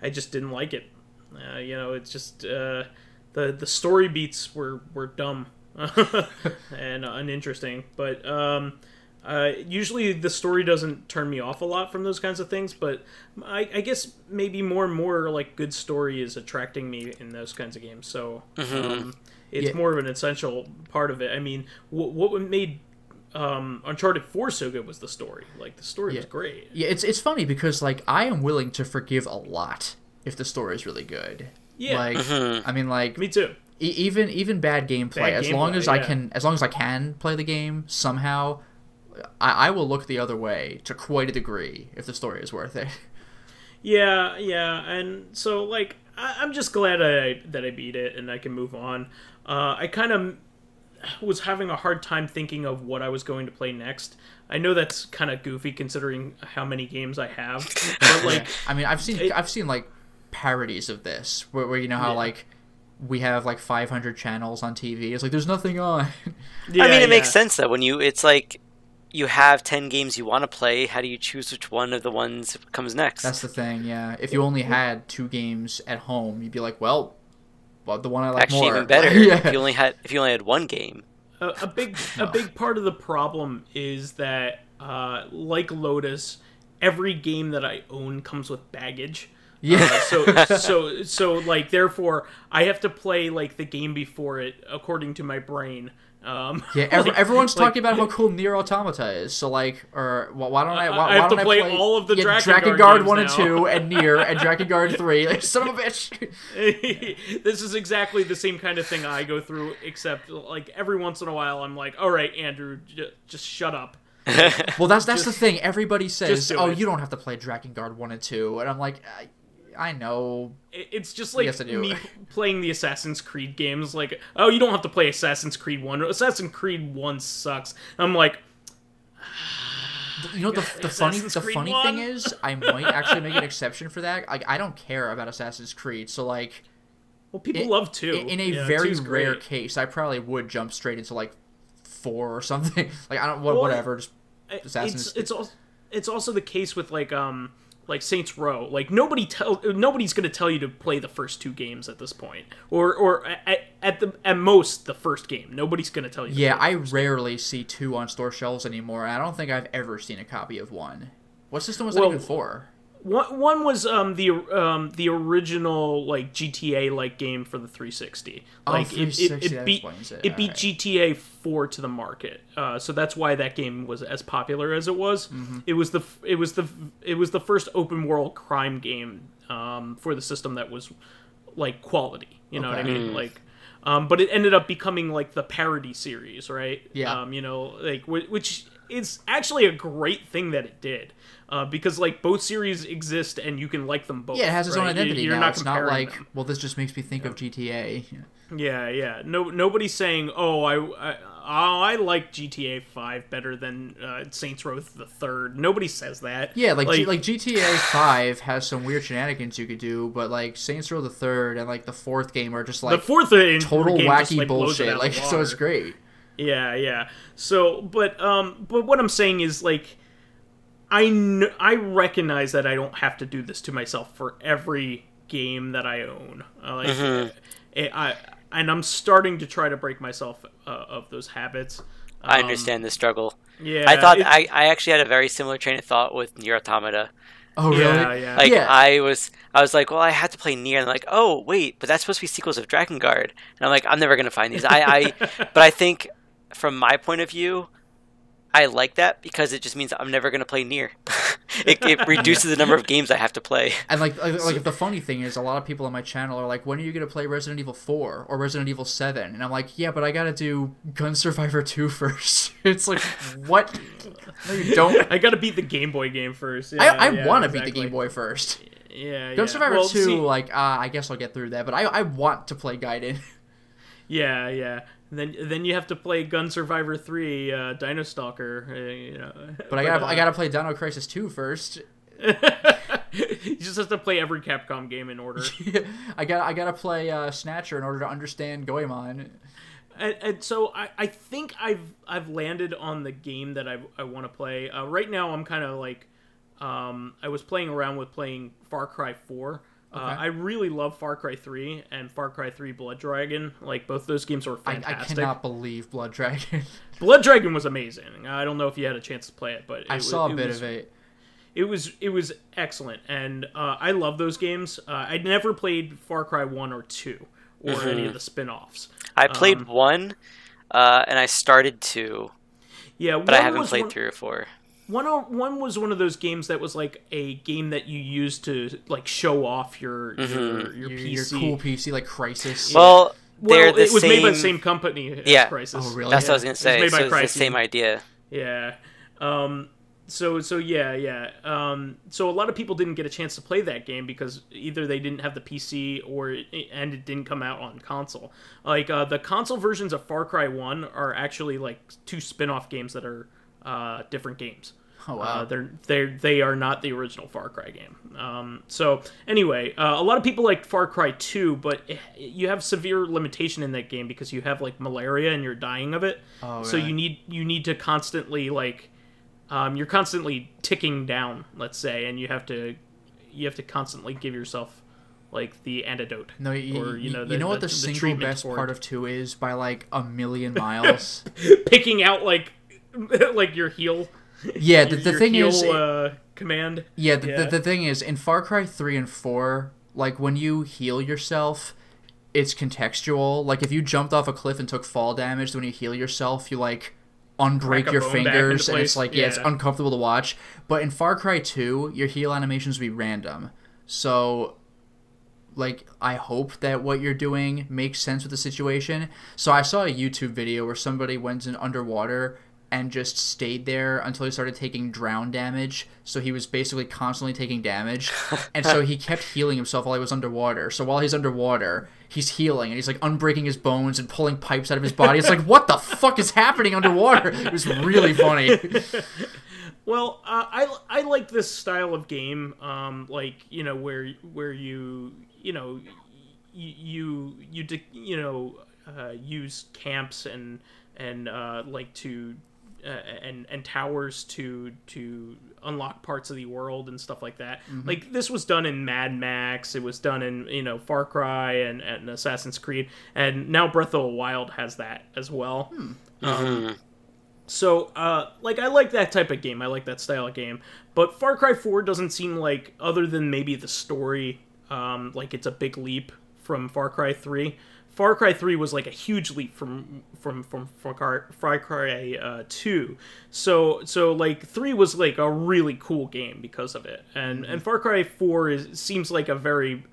I just didn't like it. It's just the story beats were dumb and uninteresting, but usually the story doesn't turn me off a lot from those kinds of things, but I guess maybe more and more, like, good story is attracting me in those kinds of games, so it's more of an essential part of it. I mean, what made Uncharted 4 so good was the story. Like, the story was great. Yeah, it's funny because, like, I am willing to forgive a lot if the story is really good. Yeah. Like, I mean, like, me too. Even bad gameplay, as long as I can play the game somehow, I will look the other way to quite a degree if the story is worth it. Yeah, and so, like, I'm just glad that I beat it and I can move on. I kind of was having a hard time thinking of what I was going to play next. I know that's kind of goofy considering how many games I have, but, like, I mean, I've seen like parodies of this where you know how like we have like 500 channels on TV. It's like there's nothing on. I mean, it makes sense that it's like you have 10 games you want to play. How do you choose which one of the ones comes next? That's the thing. Yeah, if you only had 2 games at home, you'd be like, well, the one I like actually more. Even better if you only had 1 game. A big part of the problem is that like Lotus, every game that I own comes with baggage. Yeah. So like, therefore I have to play, like, the game before it according to my brain. Everyone's talking about how cool Nier Automata is. So, like, or why don't I? I have to play all of the Drakengard 1 and 2 and Nier and Drakengard 3. Like, son of a bitch. This is exactly the same kind of thing I go through, except, like, every once in a while I'm like, all right, Andrew, just shut up. Well, that's the thing. Everybody says, "Oh, you don't have to play Drakengard 1 and 2," and I'm like, I know. It's just like me playing the Assassin's Creed games. Like, oh, you don't have to play Assassin's Creed 1. Assassin's Creed 1 sucks. I'm like, you know, the funny thing is, I might actually make an exception for that. Like, I don't care about Assassin's Creed, so, like, well, people love 2. In a very rare case, I probably would jump straight into, like, 4 or something. Like, I don't whatever. Just Assassin's. It's also the case with, like Saints Row. Like, nobody's going to tell you to play the first 2 games at this point, or at most the first game. Nobody's going to tell you. Yeah, I rarely see 2 on store shelves anymore. And I don't think I've ever seen a copy of 1. What system was that even for? One was the original, like, GTA like game for the 360. Like, 360, it beat GTA 4 to the market. So that's why that game was as popular as it was. Mm-hmm. It was the first open world crime game for the system that was, like, quality. You know what I mean? Like, but it ended up becoming, like, the parody series, right? Yeah. Like, which is actually a great thing that it did. Because, like, both series exist and you can like them both. Yeah, it has its own identity now. It's not like, them. Well, this just makes me think of GTA. Yeah. Nobody's saying, oh, I like GTA 5 better than Saints Row the Third. Nobody says that. Yeah, like GTA 5 has some weird shenanigans you could do, but, like, Saints Row the Third and, like, the 4th game are just, like, the fourth total game wacky just, like, bullshit. Like, so it's great. Yeah. So, but what I'm saying is, like, I recognize that I don't have to do this to myself for every game that I own. And I'm starting to try to break myself of those habits. I understand the struggle. Yeah, I thought I actually had a very similar train of thought with Nier Automata. Oh really? Yeah. Like I was like, well, I had to play Nier, and I'm like, oh wait, but that's supposed to be sequels of Dragon Guard, and I'm like, I'm never gonna find these. But I think from my point of view, I like that because it just means I'm never gonna play Nier. it reduces the number of games I have to play. And like the funny thing is, a lot of people on my channel are like, when are you gonna play Resident Evil 4 or Resident Evil 7? And I'm like, yeah, but I gotta do Gun Survivor 2 first. It's like, what? No, you don't. I gotta beat the Game Boy game first. I want to beat the Game Boy first. Yeah. Gun Survivor 2, I guess I'll get through that, but I want to play Gaiden. Yeah. Then you have to play Gun Survivor 3, Dino Stalker. But I gotta play Dino Crisis 2 first. You just have to play every Capcom game in order. I gotta play Snatcher in order to understand Goemon. And so I think I've landed on the game that I want to play. Right now I'm kind of like I was playing around with playing Far Cry 4. Okay. I really love Far Cry 3 and Far Cry 3 Blood Dragon. Like, both those games were fantastic. I cannot believe Blood Dragon. Blood Dragon was amazing. I don't know if you had a chance to play it, but I saw a bit of it. It was excellent, and I love those games. I never played Far Cry 1 or 2 or any of the spin-offs. I played 1, and I started 2. Yeah, but I haven't played 3 or 4. One was one of those games that was like a game that you used to like show off your PC. Your cool PC, like Crysis. Well, it was made by the same company as Crysis. Oh, really? That's what I was going to say. It was made by it's the same idea. Yeah. So a lot of people didn't get a chance to play that game because either they didn't have the PC and it didn't come out on console. Like the console versions of Far Cry 1 are actually like 2 spin-off games that are different games. Oh wow! They are not the original Far Cry game. So anyway, a lot of people like Far Cry 2, but you have severe limitation in that game because you have like malaria and you're dying of it. Oh, so you need to constantly like you're constantly ticking down, let's say, and you have to constantly give yourself like the antidote. No, you know what the single best part of 2 is by like a million miles? Picking out like your heal. Yeah, the thing is command. Yeah, the thing is in Far Cry 3 and 4, like when you heal yourself, it's contextual. Like if you jumped off a cliff and took fall damage, when you heal yourself, you like unbreak your fingers and it's like it's uncomfortable to watch. But in Far Cry 2, your heal animations will be random. So like I hope that what you're doing makes sense with the situation. So I saw a YouTube video where somebody went in underwater and just stayed there until he started taking drown damage. So he was basically constantly taking damage. And so he kept healing himself while he was underwater. So while he's underwater, he's healing, and he's like unbreaking his bones and pulling pipes out of his body. It's like, what the fuck is happening underwater? It was really funny. Well, I like this style of game, like, where you use camps and like to and towers to unlock parts of the world and stuff like that. Mm-hmm. Like this was done in Mad Max, it was done in Far Cry and Assassin's Creed, and now Breath of the Wild has that as well. So like I like that type of game, I like that style of game, but Far Cry 4 doesn't seem like, other than maybe the story, like it's a big leap from Far Cry 3. Far Cry 3 was like a huge leap from Far Cry 2. So like 3 was like a really cool game because of it. And Far Cry 4 seems like a very,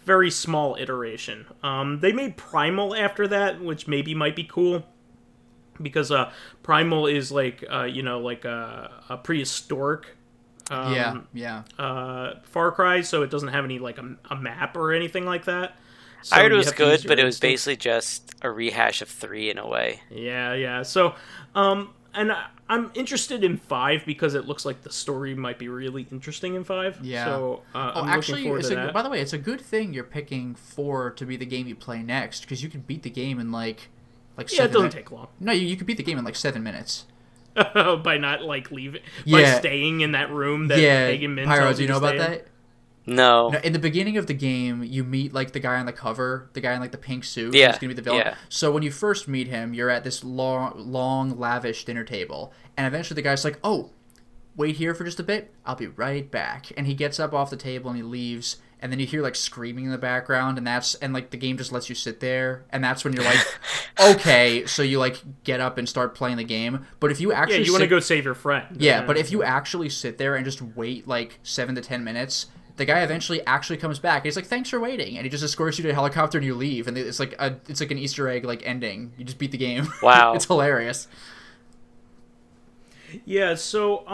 very small iteration. They made Primal after that, which maybe might be cool, because Primal is like like a prehistoric Far Cry, so it doesn't have any like a map or anything like that. So I heard it was good, but it was basically just a rehash of 3 in a way. Yeah. So, and I'm interested in 5 because it looks like the story might be really interesting in 5. Yeah. So, I'm looking forward to that. By the way, it's a good thing you're picking 4 to be the game you play next, because you can beat the game in like 7 it doesn't take long. No, you could beat the game in like 7 minutes. by not like leaving, by staying in that room that Pagan Min Pyro, tells do you know about that? No. In the beginning of the game, you meet like the guy on the cover, the guy in like the pink suit. Yeah. Who's gonna be the villain. Yeah. So when you first meet him, you're at this long, lavish dinner table, and eventually the guy's like, "Oh, wait here for just a bit. I'll be right back." And he gets up off the table and he leaves. And then you hear like screaming in the background, and like the game just lets you sit there, and that's when you're like, okay, so you like get up and start playing the game. But if you actually you want to go save your friend. Yeah, but if you actually sit there and just wait like 7 to 10 minutes, the guy eventually actually comes back. He's like, "Thanks for waiting," and he just escorts you to a helicopter and you leave. And it's like an Easter egg like ending. You just beat the game. Wow, it's hilarious. Yeah. So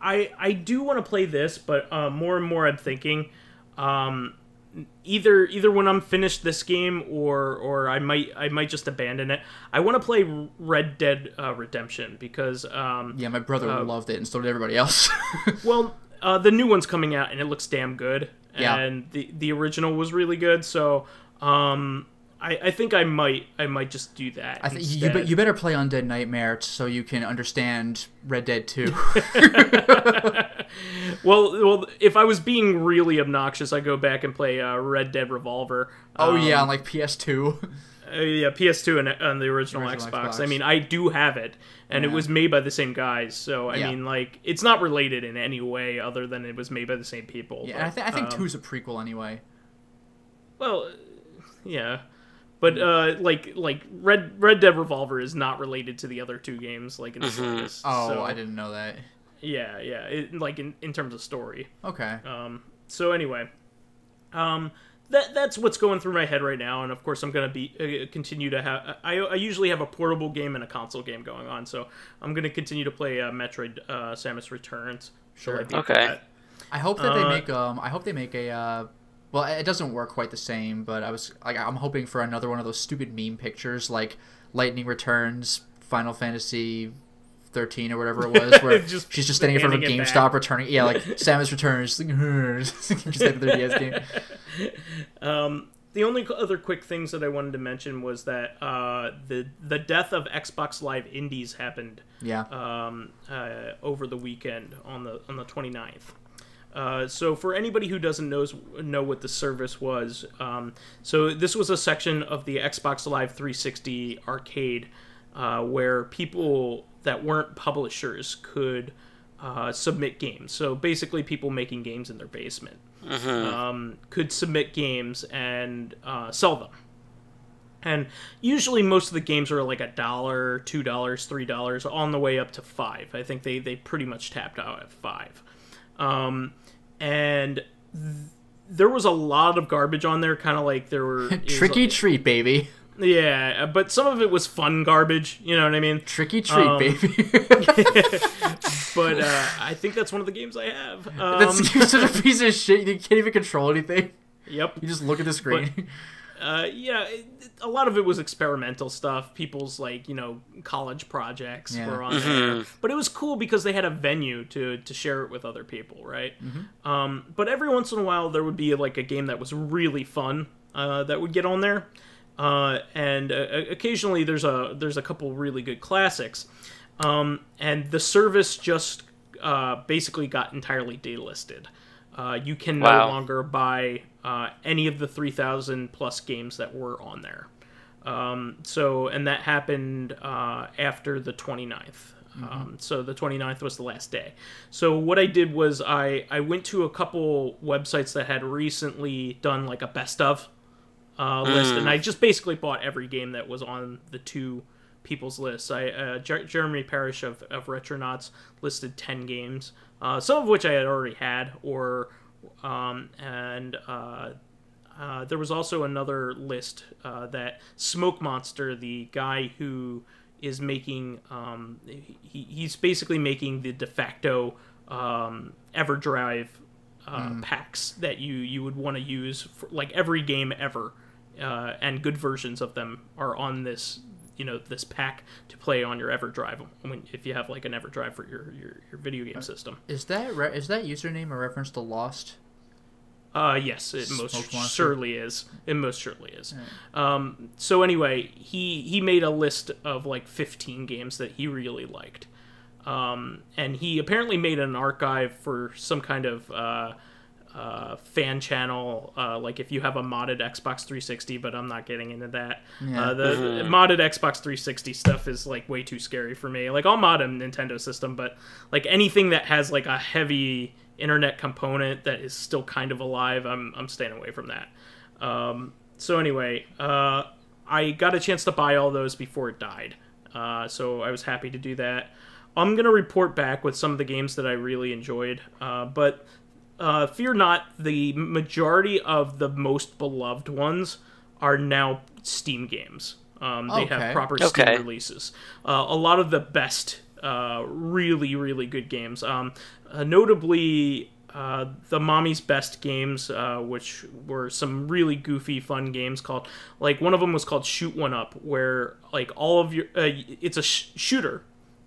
I do want to play this, but more and more I'm thinking either when I'm finished this game or I might just abandon it. I want to play Red Dead Redemption because my brother loved it and so did everybody else. Well, the new one's coming out and it looks damn good, and the original was really good. So I think I might just do that. I think you better play Undead Nightmare so you can understand Red Dead 2. Well, if I was being really obnoxious, I'd go back and play Red Dead Revolver. On like PS2. PS2 and on the original Xbox. I mean, I do have it, and it was made by the same guys. So I mean, like, it's not related in any way other than it was made by the same people. Yeah, but, I think 2's a prequel anyway. Well, yeah. But like Red Dead Revolver is not related to the other two games, like in the slightest. Oh, so, I didn't know that. Yeah. Like in terms of story. Okay. So anyway, that's what's going through my head right now, and of course I'm gonna continue to have. I usually have a portable game and a console game going on, so I'm gonna continue to play Metroid Samus Returns. Sure. Okay. I hope that they make. I hope they make a. Well, it doesn't work quite the same, but I'm hoping for another one of those stupid meme pictures like Lightning Returns, Final Fantasy 13 or whatever it was, where she's just standing in front of a GameStop returning. Yeah, like Samus Returns, just like the 3DS game. The only other quick things that I wanted to mention was that the death of Xbox Live Indies happened. Yeah. Over the weekend on the 29th. So for anybody who doesn't know what the service was, so this was a section of the Xbox Live 360 arcade where people that weren't publishers could submit games. So basically people making games in their basement could submit games and sell them. And usually most of the games are like $1, $2, $3, on the way up to $5. I think they pretty much tapped out at $5. And there was a lot of garbage on there, kind of like there were... Tricky treat, baby. Yeah, but some of it was fun garbage, you know what I mean? Tricky treat, baby. But I think that's one of the games I have. That's such a piece of shit. You can't even control anything. Yep. You just look at the screen. But, a lot of it was experimental stuff. People's, like, college projects were on there. But it was cool because they had a venue to share it with other people, right? But every once in a while, there would be, like, a game that was really fun that would get on there. And occasionally, there's a couple really good classics. And the service just basically got entirely delisted. You can no longer buy any of the 3,000 plus games that were on there. And that happened after the 29th. So the 29th was the last day. So what I did was I went to a couple websites that had recently done like a best of list, and I just basically bought every game that was on the two people's lists. Jeremy Parrish of Retronauts listed 10 games, some of which I had already had, there was also another list that Smoke Monster, the guy who is making, he's basically making the de facto EverDrive packs that you would want to use for like every game ever, and good versions of them are on this this pack to play on your EverDrive if you have like an EverDrive for your video game system. Is that username a reference to Lost? Yes, it most surely is. It most surely is. So anyway, he made a list of like 15 games that he really liked. And he apparently made an archive for some kind of fan channel, like if you have a modded Xbox 360, but I'm not getting into that. The modded Xbox 360 stuff is like way too scary for me. Like I'll mod a Nintendo system, but like anything that has like a heavy internet component that is still kind of alive, I'm staying away from that. So anyway, I got a chance to buy all those before it died. So I was happy to do that. I'm going to report back with some of the games that I really enjoyed, but fear not, the majority of the most beloved ones are now Steam games. They have proper Steam releases. A lot of the best, really, really good games. Notably, the Mommy's Best games, which were some really goofy, fun games called, like, one of them was called Shoot One Up, where, like, all of your, it's a shooter,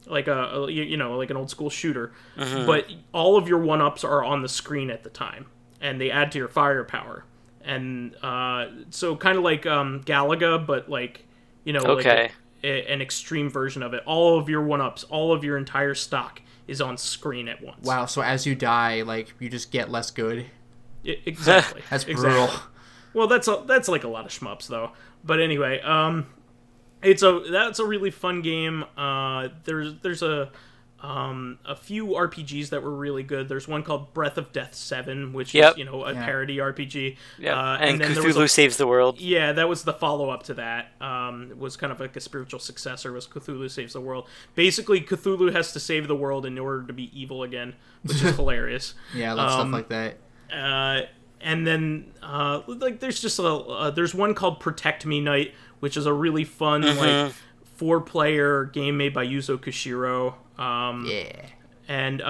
like like an old school shooter, but all of your one-ups are on the screen at the time, and they add to your firepower. And, so kind of like, Galaga, but like, like an extreme version of it. All of your one-ups, all of your entire stock is on screen at once. Wow, so as you die, like, you just get less good? Exactly. That's brutal. Exactly. Well, that's like a lot of shmups, though. But anyway, that's a really fun game. There's a few RPGs that were really good. There's one called Breath of Death 7, which is, a parody RPG. And then Cthulhu Saves the World. Yeah, that was the follow-up to that. It was kind of like a spiritual successor, was Cthulhu Saves the World. Basically, Cthulhu has to save the world in order to be evil again, which is hilarious. Yeah, I love stuff like that. And then, like, there's just there's one called Protect Me Night, which is a really fun, like, 4-player game made by Yuzo Koshiro. And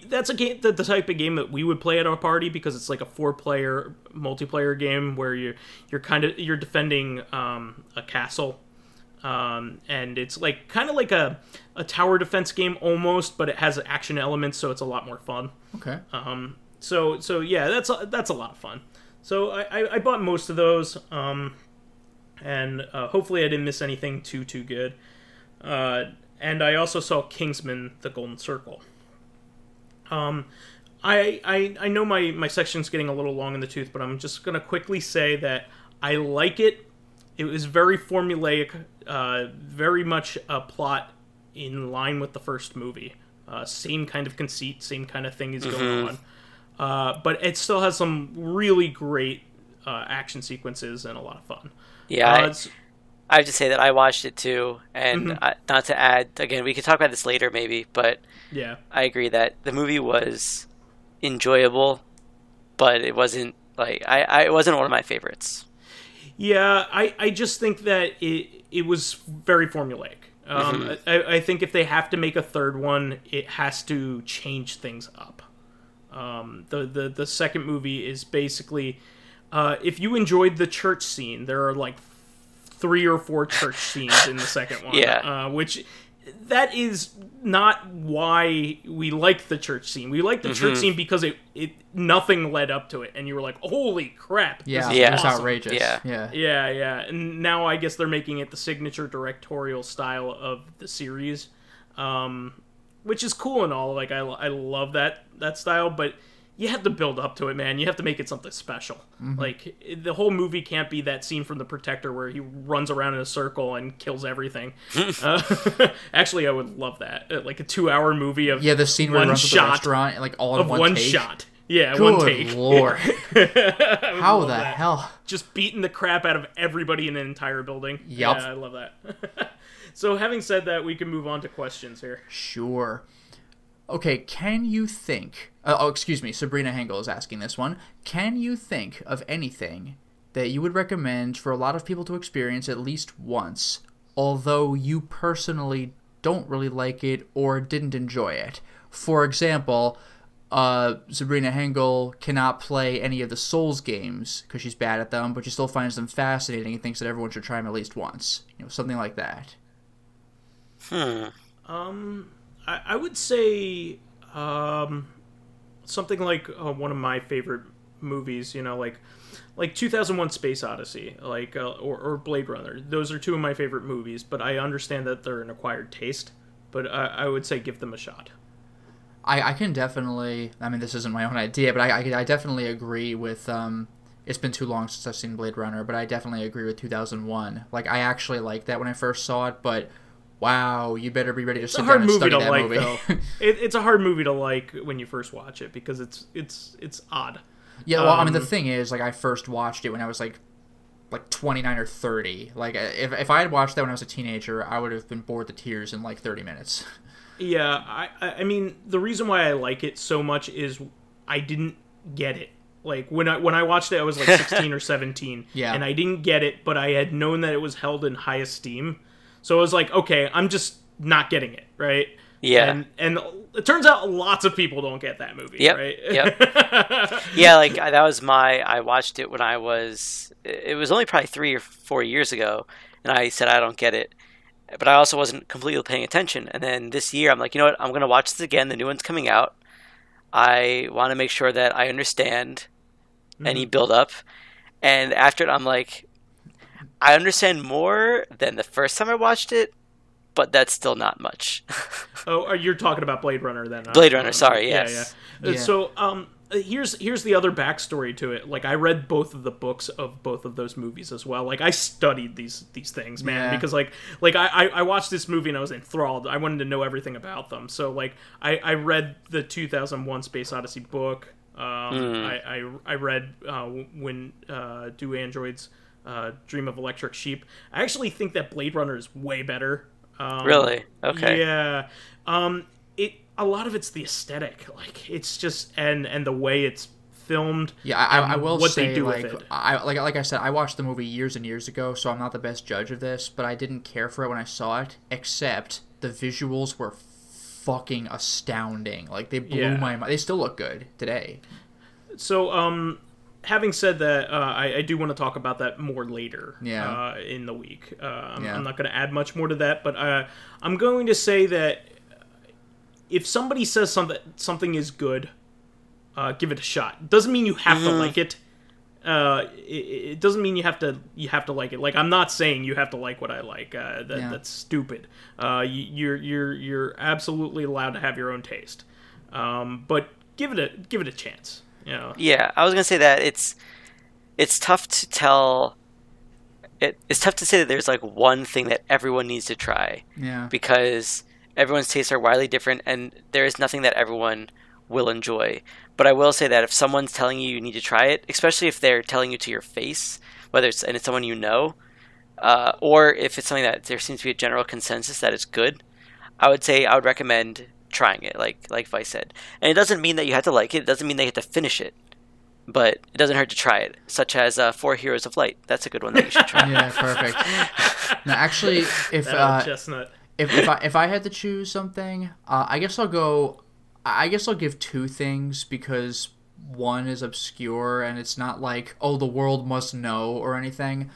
that's a game, the type of game that we would play at our party, because it's like a 4-player multiplayer game where you're defending a castle, and it's like kind of like a tower defense game almost, but it has action elements, so it's a lot more fun. Okay. So yeah, that's a lot of fun. So I bought most of those, and hopefully I didn't miss anything too good. And I also saw Kingsman: The Golden Circle. I know my section's getting a little long in the tooth, but I'm just gonna quickly say that I like it. It was very formulaic, very much a plot in line with the first movie. Same kind of conceit, same kind of thing is going on. But it still has some really great action sequences and a lot of fun. Yeah, I have to say that I watched it too, and not to add, again, we can talk about this later maybe, but yeah, I agree that the movie was enjoyable, but it wasn't, like, it wasn't one of my favorites. Yeah, I just think that it was very formulaic. I think if they have to make a third one, it has to change things up. The second movie is basically, if you enjoyed the church scene, there are like 3 or 4 church scenes in the second one. Yeah. Which, that is not why we like the church scene. We like the church scene because it nothing led up to it, and you were like, holy crap, this is awesome. Outrageous. Yeah. And now I guess they're making it the signature directorial style of the series, which is cool and all. Like, I love that style, but you have to build up to it, man. You have to make it something special. Like, the whole movie can't be that scene from The Protector where he runs around in a circle and kills everything. Actually, I would love that. Like a 2-hour movie of the scene where he runs to the restaurant, like, all in one take. Shot. Yeah, Good one take. Lord. How the hell? Just beating the crap out of everybody in an entire building. Yep. Yeah, I love that. So, having said that, we can move on to questions here. Sure. Okay, can you think... excuse me, Sabrina Hengel is asking this one. Can you think of anything that you would recommend for a lot of people to experience at least once, although you personally don't really like it or didn't enjoy it? For example, Sabrina Hengel cannot play any of the Souls games because she's bad at them, but she still finds them fascinating and thinks that everyone should try them at least once. Something like that. I would say something like one of my favorite movies, you know, like 2001 Space Odyssey, like or Blade Runner. Those are two of my favorite movies, but I understand that they're an acquired taste, but I would say give them a shot. I can definitely, I mean, this isn't my own idea, but I definitely agree with, it's been too long since I've seen Blade Runner, but I definitely agree with 2001. Like, I actually liked that when I first saw it, but wow, you better be ready to sit down and study that movie. It's a hard movie to like, though. It's a hard movie to like when you first watch it, because it's odd. Yeah, well, I mean, the thing is, like, I first watched it when I was, like 29 or 30. Like, if I had watched that when I was a teenager, I would have been bored to tears in, like, 30 minutes. Yeah, I mean, the reason why I like it so much is I didn't get it. Like, when I watched it, I was, like, 16 or 17. Yeah. And I didn't get it, but I had known that it was held in high esteem. So I was like, okay, I'm just not getting it, right? Yeah. And it turns out lots of people don't get that movie, right? Yep. Yeah, like, that was I watched it when it was only probably 3 or 4 years ago, and I said I don't get it. But I also wasn't completely paying attention. And then this year, I'm like, you know what? I'm going to watch this again. The new one's coming out. I want to make sure that I understand any build-up. And after it, I'm like, I understand more than the first time I watched it, but that's still not much. Oh, you're talking about Blade Runner then? Blade Runner, sorry, yes. Yeah. So, here's the other backstory to it. Like, I read both of the books of both of those movies as well. Like, I studied these things, man, because like I watched this movie and I was enthralled. I wanted to know everything about them. So like I read the 2001 Space Odyssey book. I read When Do Androids Dream of Electric Sheep. I actually think that Blade Runner is way better. Really? Okay. Yeah. A lot of it's the aesthetic, like it's just and the way it's filmed. Yeah, I will what say, they do like, with it. like I said, I watched the movie years and years ago, so I'm not the best judge of this, but I didn't care for it when I saw it, except the visuals were fucking astounding. Like, they blew my mind. They still look good today. So, having said that, I do want to talk about that more later in the week. I'm not going to add much more to that, but I'm going to say that if somebody says something is good, give it a shot. Doesn't mean you have to like it. It doesn't mean you have to like it. Like, I'm not saying you have to like what I like. That's stupid. You're absolutely allowed to have your own taste. But give it a chance. You know? Yeah, I was gonna say that it's tough to tell. It's tough to say that there's like one thing that everyone needs to try. Yeah. Because everyone's tastes are widely different, and there is nothing that everyone will enjoy. But I will say that if someone's telling you need to try it, especially if they're telling you to your face, whether it's someone you know, or if it's something that there seems to be a general consensus that it's good, I would recommend trying it, like Vice said. And it doesn't mean that you have to like it. It doesn't mean that you have to finish it. But it doesn't hurt to try it, such as 4 Heroes of Light. That's a good one that you should try. Yeah, perfect. Now, actually, if I had to choose something, I guess I'll give 2 things, because one is obscure and it's not like, oh, the world must know or anything.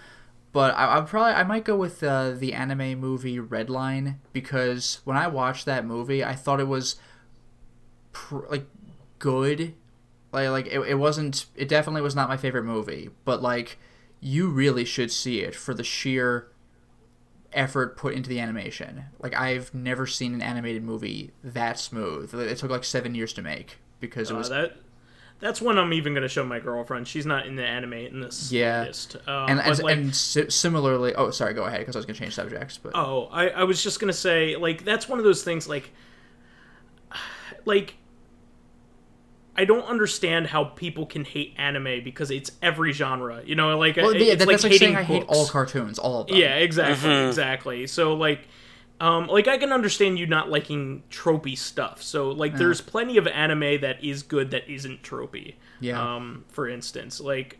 But I might go with the anime movie Redline, because when I watched that movie, I thought it was good. Like it wasn't. It definitely was not my favorite movie, but like, you really should see it for the sheer effort put into the animation. Like, I've never seen an animated movie that smooth. It took like 7 years to make, because it was that's when I'm even going to show my girlfriend. She's not in the anime in the slightest. And similarly, oh, sorry, go ahead, because I was going to change subjects. But I was just going to say, like, that's one of those things, like I don't understand how people can hate anime, because it's every genre, you know, like, it's that's like saying I hate books. all cartoons, all of them. Yeah, exactly. So, like, I can understand you not liking tropey stuff. So, like, there's plenty of anime that is good that isn't tropey. Yeah. For instance, like,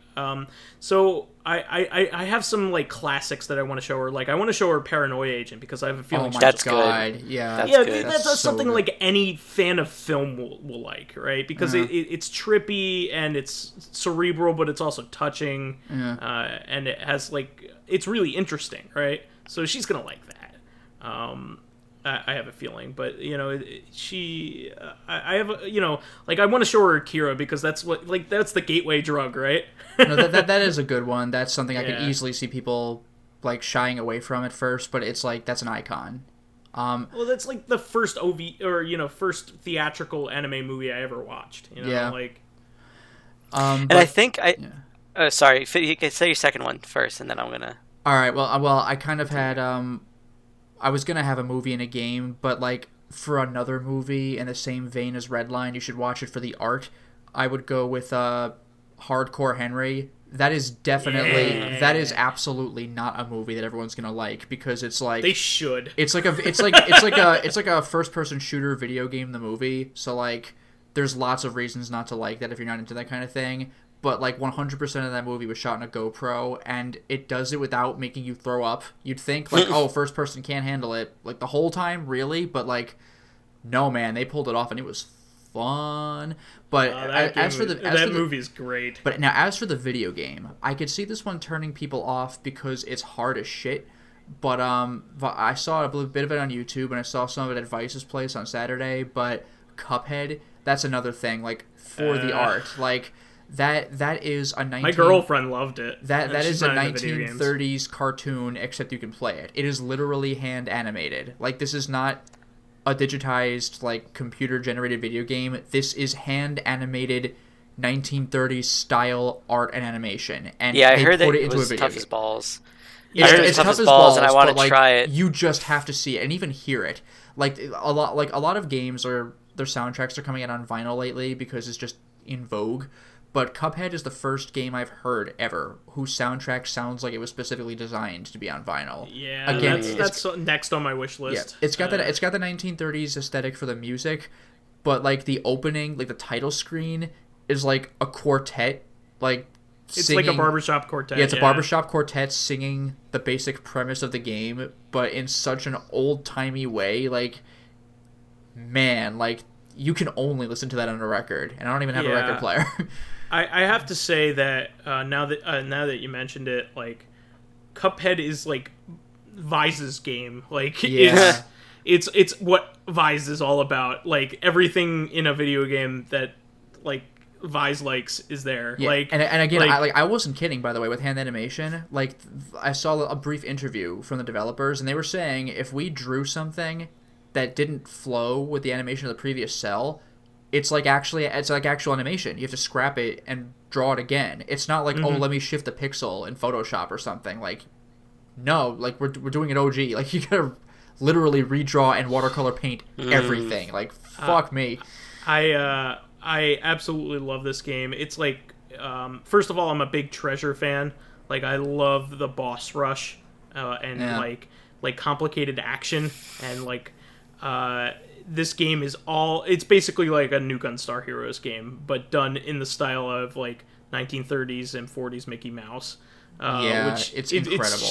so I have some, like, classics that I want to show her. Like, I want to show her Paranoia Agent, because I have a feeling that's good. Yeah. That's so something good. Like any fan of film will like, right? Because it's trippy and it's cerebral, but it's also touching. And it has, like, it's really interesting, right? So she's gonna like that. I have a feeling, but she, I have, like I want to show her Akira because that's that's the gateway drug, right? No, that is a good one. That's something I could easily see people like shying away from at first, but it's like that's an icon. Well, that's like the first first theatrical anime movie I ever watched. Like. And I think sorry, you can say your second one first, and then I'm gonna. All right. Well, I kind of had I was gonna have a movie and a game, but like for another movie in the same vein as Redline, you should watch it for the art. I would go with Hardcore Henry. That is definitely that is absolutely not a movie that everyone's gonna like because it's like they should. It's like a first person shooter video game. The movie, so like there's lots of reasons not to like that if you're not into that kind of thing. But like 100% of that movie was shot on a GoPro, and it does it without making you throw up. You'd think like, oh, first person can't handle it like the whole time, really, but like, no, man, they pulled it off, and it was fun. But that movie's great. But now, as for the video game, I could see this one turning people off because it's hard as shit. But I saw a bit of it on YouTube, and I saw some of it at Vice's place on Saturday. But Cuphead, that's another thing. Like for the art, like. That is a My girlfriend loved it. That is a 1930s cartoon, except you can play it. It is literally hand animated. Like this is not a digitized like computer generated video game. This is hand animated 1930s style art and animation. And I heard that it was tough as balls. Yeah, it's tough as balls, and I want to try it. You just have to see it and even hear it. Like a lot of games their soundtracks are coming out on vinyl lately because it's just in vogue. But Cuphead is the first game I've heard ever whose soundtrack sounds like it was specifically designed to be on vinyl. Yeah, again, that's next on my wish list. Yeah, it's got the 1930s aesthetic for the music, but like the opening, like the title screen is like a quartet, like it's singing, like a barbershop quartet. Yeah, it's a barbershop quartet singing the basic premise of the game, but in such an old-timey way. Like, man, like you can only listen to that on a record, and I don't even have a record player. I have to say that now that you mentioned it, like Cuphead is like Vyse's game. Like it's what Vyse is all about. Like everything in a video game that like Vyse likes is there. Yeah. Like and again, I wasn't kidding, by the way, with hand animation. Like I saw a brief interview from the developers, and they were saying if we drew something that didn't flow with the animation of the previous cell, it's like actual animation. You have to scrap it and draw it again. It's not like, oh, let me shift the pixel in Photoshop or something. Like, no, like we're doing it OG. Like you gotta literally redraw and watercolor paint everything. Like fuck me. I absolutely love this game. It's like, first of all, I'm a big Treasure fan. Like I love the boss rush and like complicated action and like. This game is it's basically like a New Gunstar Heroes game, but done in the style of like 1930s and 40s Mickey Mouse. Which it's incredible.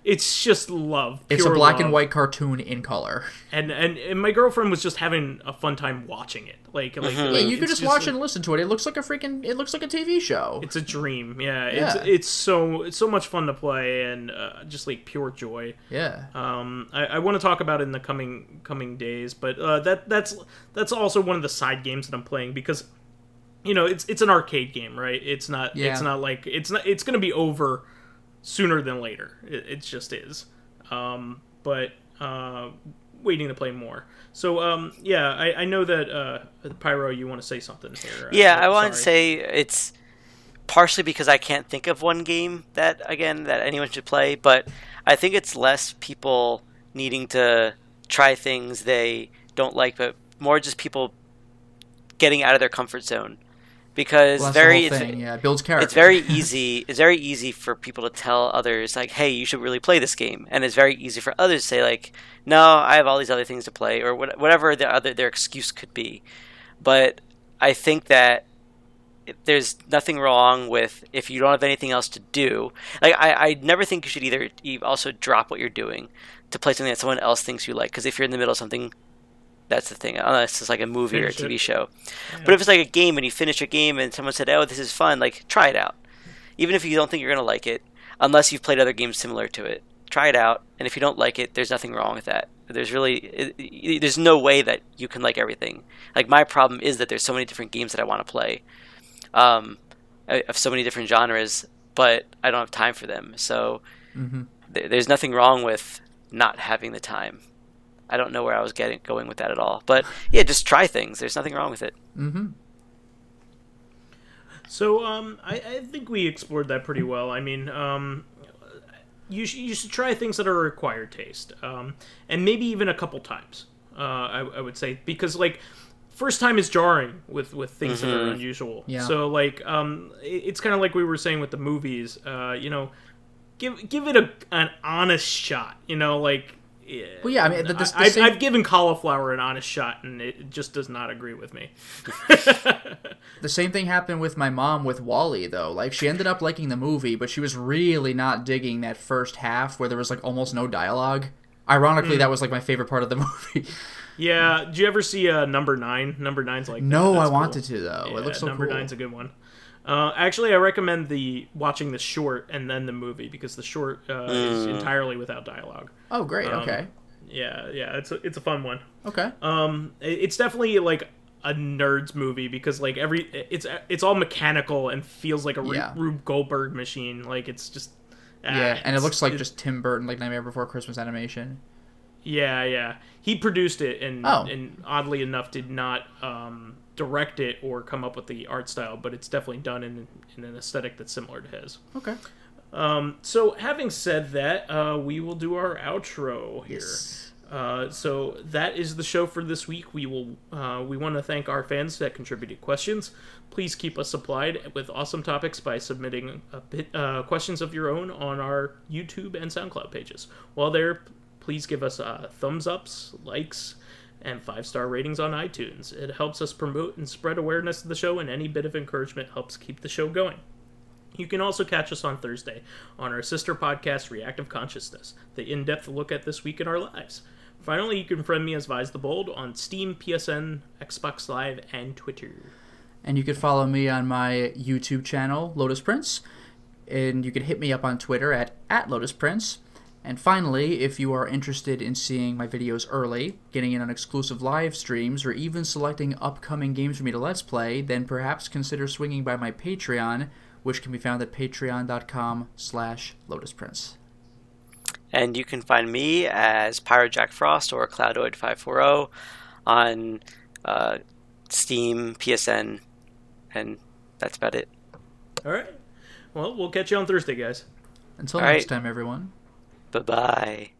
It's just love. It's a black and white cartoon in color. And my girlfriend was just having a fun time watching it. Like you could just watch and listen to it. It looks like a TV show. It's a dream. Yeah. It's so much fun to play and just like pure joy. Yeah. I want to talk about it in the coming days, but that's also one of the side games that I'm playing because it's an arcade game, right? It's not it's going to be over sooner than later. It just is. But waiting to play more. So I know that Pyro, you want to say something here. I want to say it's partially because I can't think of one game that anyone should play, but I think it's less people needing to try things they don't like, but more just people getting out of their comfort zone. Because it builds character. It's very easy. It's very easy for people to tell others like, "Hey, you should really play this game," and it's very easy for others to say like, "No, I have all these other things to play," or whatever their excuse could be. But I think that there's nothing wrong with if you don't have anything else to do. Like I never think you should you also drop what you're doing to play something that someone else thinks you like. Because if you're in the middle of something. That's the thing, unless it's like a movie or a TV show. Yeah. But if it's like a game and you finish your game and someone said, "Oh, this is fun," like try it out. Even if you don't think you're gonna like it, unless you've played other games similar to it, try it out. And if you don't like it, there's nothing wrong with that. there's really there's no way that you can like everything. Like, my problem is that there's so many different games that I want to play, of so many different genres, but I don't have time for them. So there's nothing wrong with not having the time. I don't know where I was going with that at all, but yeah, just try things. There's nothing wrong with it. So I think we explored that pretty well. I mean, you should try things that are acquired taste, and maybe even a couple times. I would say, because like, first time is jarring with things that are unusual. Yeah. So like, it's kind of like we were saying with the movies. You know, give it an honest shot. You know, like. Yeah. Well, yeah, I mean, I've given Cauliflower an honest shot, and it just does not agree with me. The same thing happened with my mom with WALL-E, though. Like, she ended up liking the movie, but she was really not digging that first half where there was, like, almost no dialogue. Ironically, that was, like, my favorite part of the movie. Yeah, did you ever see Number 9? Number 9's like... No, I wanted to, though. Yeah, it looks so Number cool. Number 9's a good one. Actually, I recommend watching the short and then the movie, because the short is entirely without dialogue. Oh, great! Okay. Yeah, it's a fun one. Okay. It's definitely like a nerd's movie, because like it's all mechanical and feels like a Rube Goldberg machine. Like, it's just and it looks like just Tim Burton, like Nightmare Before Christmas animation. Yeah. He produced it, and oddly enough did not direct it or come up with the art style, but it's definitely done in an aesthetic that's similar to his. Okay. So having said that, we will do our outro here. Yes. So that is the show for this week. We want to thank our fans that contributed questions. Please keep us supplied with awesome topics by submitting questions of your own on our YouTube and SoundCloud pages. While there, please give us thumbs ups, likes, and 5-star ratings on iTunes. It helps us promote and spread awareness of the show, and any bit of encouragement helps keep the show going. You can also catch us on Thursday on our sister podcast, Reactive Consciousness, the in-depth look at this week in our lives. Finally, you can friend me as VyseTheBold on Steam, PSN, Xbox Live, and Twitter. And you can follow me on my YouTube channel, Lotus Prince, and you can hit me up on Twitter at Lotus Prince. And finally, if you are interested in seeing my videos early, getting in on exclusive live streams, or even selecting upcoming games for me to Let's Play, then perhaps consider swinging by my Patreon, which can be found at patreon.com/LotusPrince. And you can find me as PyroJackFrost or Cloudoid540 on Steam, PSN, and that's about it. All right. Well, we'll catch you on Thursday, guys. Until next time, everyone. Bye-bye.